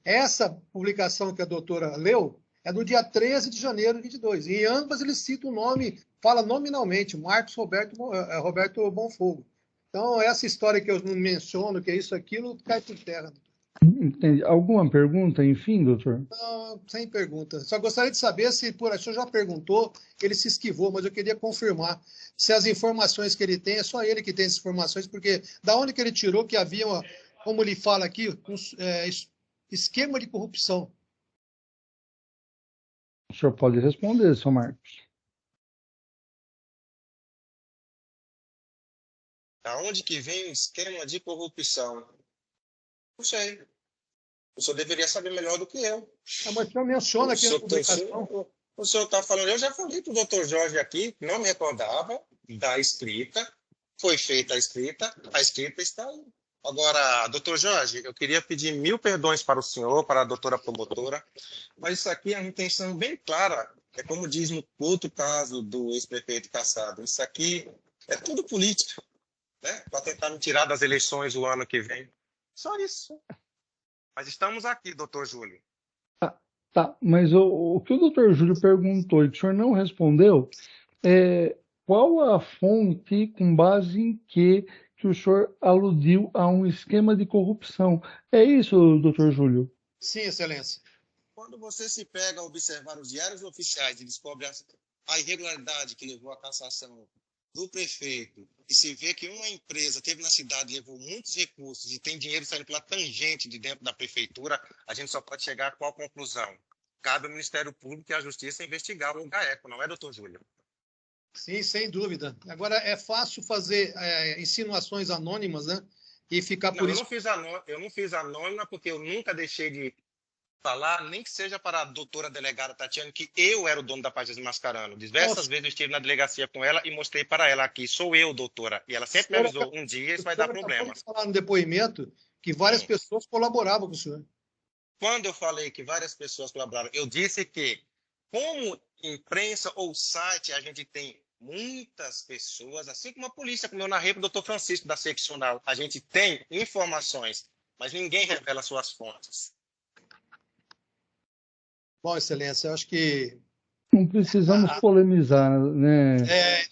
Essa publicação que a doutora leu é do dia 13 de janeiro de 22. E em ambas ele cita o nome, fala nominalmente, Marcos Roberto Bonfogo. Então, essa história que eu não menciono, que é isso, aquilo, cai por terra. Entendi. Alguma pergunta, enfim, doutor? Não, sem pergunta. Só gostaria de saber se, o senhor já perguntou, ele se esquivou, mas eu queria confirmar se as informações que ele tem, é só ele que tem essas informações, porque da onde que ele tirou que havia, como ele fala aqui, esquema de corrupção. O senhor pode responder, senhor Marcos. Aonde que vem o esquema de corrupção? Não sei. O senhor deveria saber melhor do que eu. Mas o senhor menciona aqui na publicação. O senhor está falando, eu já falei para o doutor Jorge aqui, não me recordava da escrita, foi feita a escrita está aí. Agora, doutor Jorge, eu queria pedir 1000 perdões para o senhor, para a doutora promotora, mas isso aqui é uma intenção bem clara, é como diz no outro caso do ex-prefeito Cassado, isso aqui é tudo político, né? Para tentar me tirar das eleições o ano que vem. Só isso. Mas estamos aqui, doutor Júlio. Tá, mas o que o doutor Júlio perguntou e que o senhor não respondeu é qual a fonte com base em que o senhor aludiu a um esquema de corrupção. É isso, doutor Júlio? Sim, Excelência. Quando você se pega a observar os diários oficiais e descobre a irregularidade que levou à cassação do prefeito e se vê que uma empresa teve na cidade, levou muitos recursos e tem dinheiro saindo pela tangente de dentro da prefeitura, a gente só pode chegar a qual conclusão? Cabe ao Ministério Público e à Justiça investigar o GAECO, não é, doutor Júlio? Sim, sem dúvida. Agora, é fácil fazer insinuações anônimas, né? E ficar por isso... Eu não fiz anônima porque eu nunca deixei de falar, nem que seja para a doutora delegada Tatiana, que eu era o dono da página Desmascarando. Diversas vezes eu estive na delegacia com ela e mostrei para ela aqui, sou eu, doutora. E ela sempre me avisou, um dia isso vai dar problema. Você falar no depoimento que várias pessoas colaboravam com o senhor. Quando eu falei que várias pessoas colaboraram, eu disse que, como imprensa ou site, a gente tem muitas pessoas, assim como a polícia, como eu narrei para o doutor Francisco da seccional, a gente tem informações, mas ninguém revela suas fontes. Bom, Excelência, eu acho que... Não precisamos polemizar, né?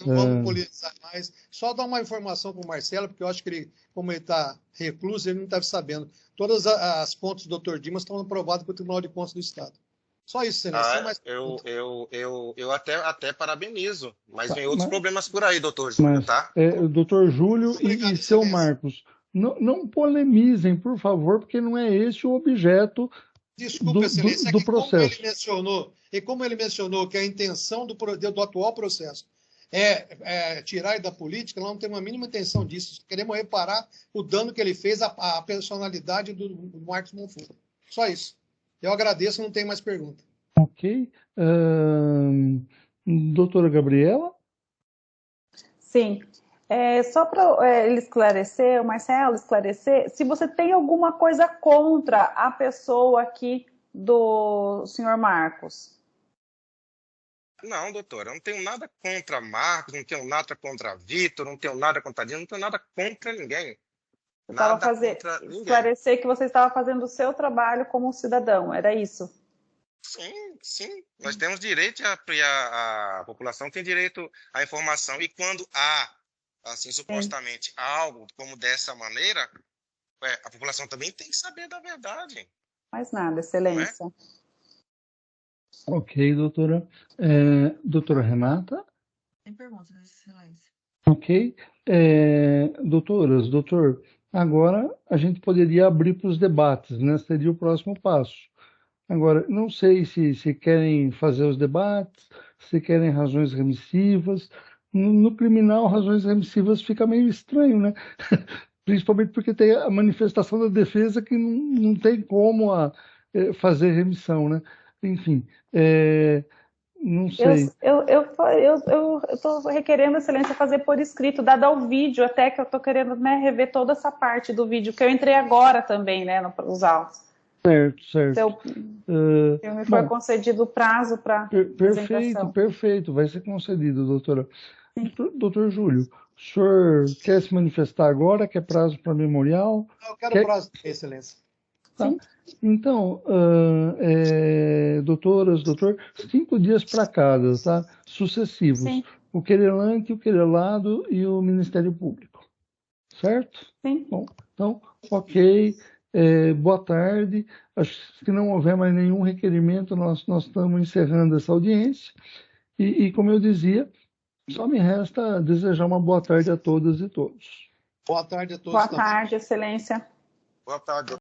Não vamos polemizar mais. Só dar uma informação para o Marcelo, porque eu acho que ele, como ele está recluso, ele não estava sabendo. Todas as pontes do Dr. Dimas estão aprovadas pelo Tribunal de Contas do Estado. Só isso, Excelência. Eu até parabenizo, mas tem outros problemas por aí, doutor Júlio, tá? Doutor Júlio e seu Marcos, não polemizem, por favor, porque não é esse o objeto Desculpa, Excelência, do processo. Como ele mencionou que a intenção do atual processo é tirar ele da política, ela não tem uma mínima intenção disso. Queremos reparar o dano que ele fez à personalidade do Marcos Monfort. Só isso. Eu agradeço, não tem mais pergunta. Ok. Doutora Gabriela? Sim. Só para ele esclarecer, o Marcelo esclarecer, se você tem alguma coisa contra a pessoa aqui do senhor Marcos. Não, doutora, eu não tenho nada contra Marcos, não tenho nada contra Vitor, não tenho nada contra Dina, não tenho nada contra ninguém. Esclarecer que você estava fazendo o seu trabalho como cidadão, era isso? Sim. Nós temos direito, a população tem direito à informação. E quando há, assim, supostamente, algo como dessa maneira, a população também tem que saber da verdade. Mais nada, Excelência. Ok, doutora. Doutora Renata? Tem perguntas, Excelência. Ok. Doutor, agora a gente poderia abrir para os debates, né? Seria o próximo passo. Agora, não sei se querem fazer os debates, se querem razões remissivas. No criminal, razões remissivas fica meio estranho, né? Principalmente porque tem a manifestação da defesa que não tem como fazer remissão, né? Enfim, não sei. Eu estou requerendo, Excelência, fazer por escrito, dado ao vídeo, até que eu estou querendo, né, rever toda essa parte do vídeo, que eu entrei agora também, né, nos autos. Certo. Então, me foi concedido o prazo para apresentação. Perfeito, vai ser concedido, doutora. Doutor Júlio, o senhor quer se manifestar agora? Quer prazo para memorial? Eu quero prazo, Excelência. Tá. Sim. Então, doutor, 5 dias para cada, tá? Sucessivos. Sim. O querelante, o querelado e o Ministério Público. Certo? Sim. Bom, então, ok. Boa tarde. Acho que se não houver mais nenhum requerimento, nós estamos encerrando essa audiência. E como eu dizia, só me resta desejar uma boa tarde a todas e todos. Boa tarde a todos. Boa tarde, Excelência. Boa tarde.